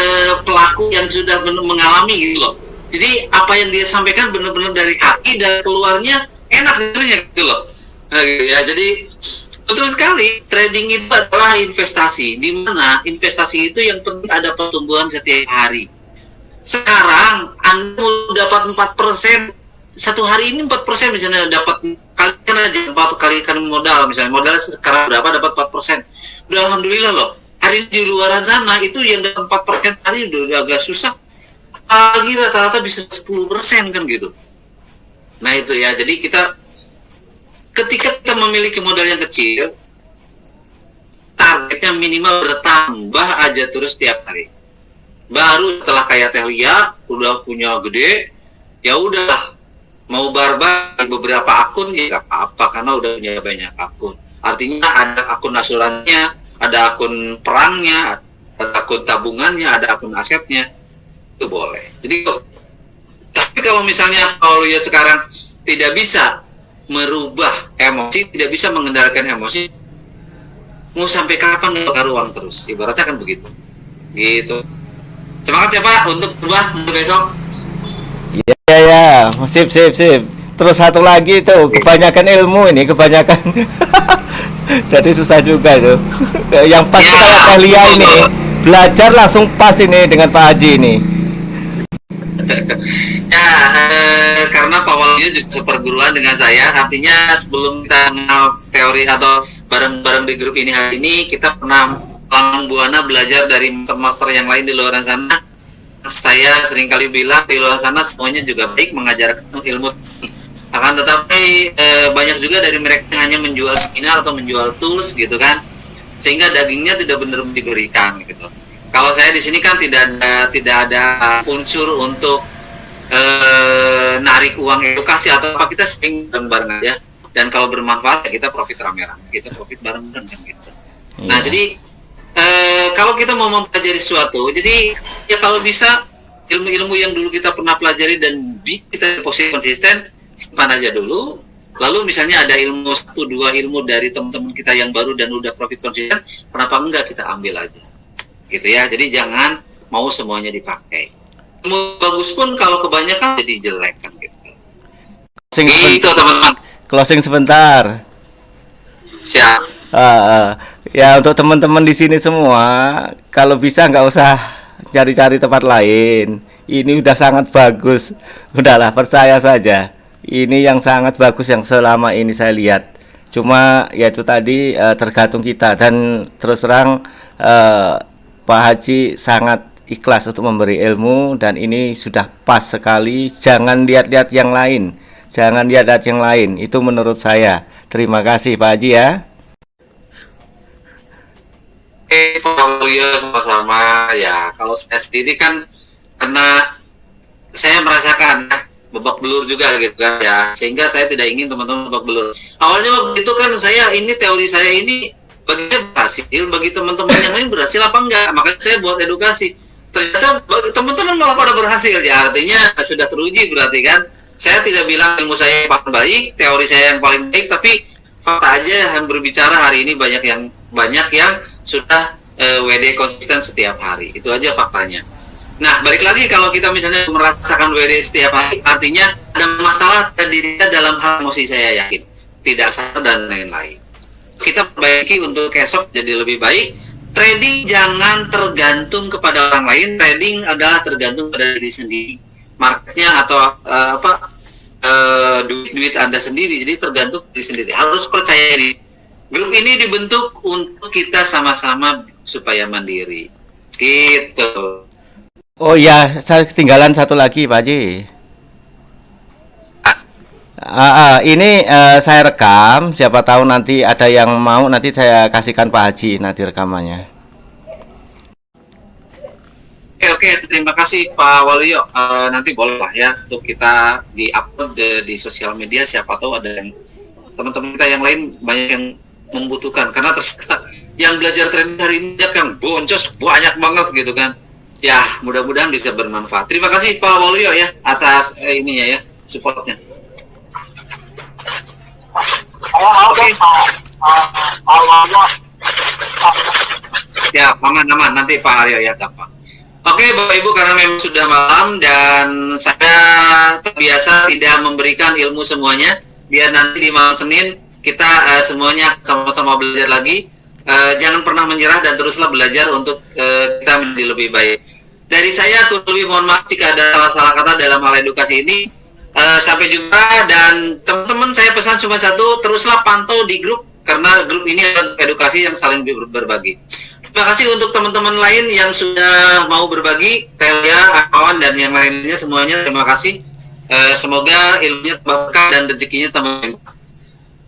Speaker 1: pelaku yang sudah mengalami gitu loh. Jadi apa yang dia sampaikan benar-benar dari hati dan keluarnya enak dengernya gitu loh. Nah, gitu ya. Jadi betul sekali, trading itu adalah investasi, di mana investasi itu yang penting ada pertumbuhan setiap hari. Sekarang Anda mau dapat 4%, satu hari ini 4% misalnya dapat, kalikan aja 4 kalikan modal, misalnya modal sekarang berapa dapat 4%. Udah alhamdulillah loh. Hari ini di luar sana itu yang dapat 4% hari udah agak susah. Lagi rata-rata bisa 10% kan gitu. Nah itu ya, jadi kita ketika kita memiliki modal yang kecil, targetnya minimal bertambah aja terus tiap hari. Baru setelah kayak Teh Lia udah punya gede, ya udahlah, mau barbar di beberapa akun ya nggak apa-apa karena udah punya banyak akun. Artinya ada akun asuransinya, ada akun perangnya, ada akun tabungannya, ada akun asetnya, itu boleh. Jadi tapi kalau misalnya Paulia sekarang tidak bisa merubah emosi, tidak bisa mengendalikan emosi, mau sampai kapan nggak karuan terus? Ibaratnya kan begitu. Gitu. Semangat ya Pak untuk berubah untuk besok.
Speaker 10: Iya ya, sip. Terus satu lagi tuh, kebanyakan ilmu ini, kebanyakan. Jadi susah juga tuh. Yang pas kayak Teh Lia ini, belajar langsung pas ini dengan Pak Haji ini.
Speaker 1: Ya, karena Pak Waluyo juga seperguruan dengan saya, artinya sebelum kita mengenal teori atau bareng-bareng di grup ini hari ini, kita pernah lang buana belajar dari master-master yang lain di luar sana. Saya seringkali bilang di luar sana semuanya juga baik mengajarkan ilmu, akan tetapi banyak juga dari mereka yang hanya menjual seminar atau menjual tools gitu kan, sehingga dagingnya tidak benar-benar diberikan gitu. Kalau saya di sini kan tidak ada unsur untuk narik uang edukasi atau apa, kita sering bareng-bareng aja, dan kalau bermanfaat ya kita profit rame-rame, kita profit bareng-bareng kan gitu. Nah jadi kalau kita mau mempelajari sesuatu, jadi ya kalau bisa ilmu-ilmu yang dulu kita pernah pelajari dan kita konsisten, simpan aja dulu. Lalu misalnya ada ilmu 1-2 ilmu dari teman-teman kita yang baru dan udah profit konsisten, kenapa enggak kita ambil aja, gitu ya. Jadi jangan mau semuanya dipakai. Ilmu bagus pun kalau kebanyakan jadi jelek kan gitu. Gitu teman-teman.
Speaker 10: Closing sebentar.
Speaker 1: Siap.
Speaker 10: Ya untuk teman-teman di sini semua, kalau bisa nggak usah cari-cari tempat lain. Ini udah sangat bagus. Udahlah, percaya saja. Ini yang sangat bagus yang selama ini saya lihat. Cuma ya itu tadi tergantung kita, dan terus terang Pak Haji sangat ikhlas untuk memberi ilmu, dan ini sudah pas sekali. Jangan lihat-lihat yang lain. Jangan lihat-lihat yang lain. Itu menurut saya. Terima kasih Pak Haji ya.
Speaker 1: Pak Waluyo sama-sama ya. Kalau saya sendiri kan karena saya merasakan babak belur juga gitu kan ya, sehingga saya tidak ingin teman-teman babak belur. Awalnya waktu itu kan saya ini teori saya ini baginya berhasil, bagi teman-teman yang lain berhasil apa enggak, makanya saya buat edukasi. Ternyata teman-teman malah pada berhasil ya, artinya sudah teruji berarti kan. Saya tidak bilang ilmu saya yang paling baik, teori saya yang paling baik, tapi fakta aja yang berbicara hari ini banyak yang sudah WD konsisten setiap hari. Itu aja faktanya. Nah, balik lagi kalau kita misalnya merasakan WD setiap hari, artinya ada masalah pada dirinya dalam hal emosi, saya yakin. Tidak salah dan lain-lain. Kita perbaiki untuk esok jadi lebih baik. Trading jangan tergantung kepada orang lain. Trading adalah tergantung pada diri sendiri. Marketnya atau duit Anda sendiri. Jadi tergantung diri sendiri. Harus percaya diri. Grup ini dibentuk untuk kita sama-sama supaya mandiri. Gitu.
Speaker 10: Oh ya, saya ketinggalan satu lagi Pak Haji. Ini saya rekam. Siapa tahu nanti ada yang mau, nanti saya kasihkan Pak Haji nanti rekamannya.
Speaker 1: Oke, terima kasih Pak Waluyo. Nanti boleh lah ya untuk kita di-upload di sosial media. Siapa tahu ada yang teman-teman kita yang lain banyak yang membutuhkan, karena ternyata yang belajar trading hari ini yang boncos banyak banget gitu kan. Ya, mudah-mudahan bisa bermanfaat. Terima kasih Pak Waluyo ya atas ininya ya, supportnya. Ya, aman nanti Pak Aryo ya, Pak. Oke, Bapak Ibu, karena memang sudah malam dan saya terbiasa tidak memberikan ilmu semuanya, biar nanti di malam Senin kita semuanya sama-sama belajar lagi. Jangan pernah menyerah dan teruslah belajar untuk kita menjadi lebih baik. Dari saya kurang lebih mohon maaf jika ada salah kata dalam hal edukasi ini. Sampai jumpa, dan teman-teman saya pesan cuma satu, teruslah pantau di grup, karena grup ini adalah edukasi yang saling berbagi. Terima kasih untuk teman-teman lain yang sudah mau berbagi, Telia, Akawan, dan yang lainnya semuanya terima kasih. Semoga ilmunya tambah berkah dan rezekinya tambah berkah.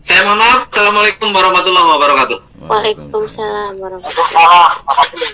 Speaker 1: Saya mohon maaf. Assalamualaikum warahmatullahi wabarakatuh.
Speaker 6: Waalaikumsalam warahmatullahi wabarakatuh.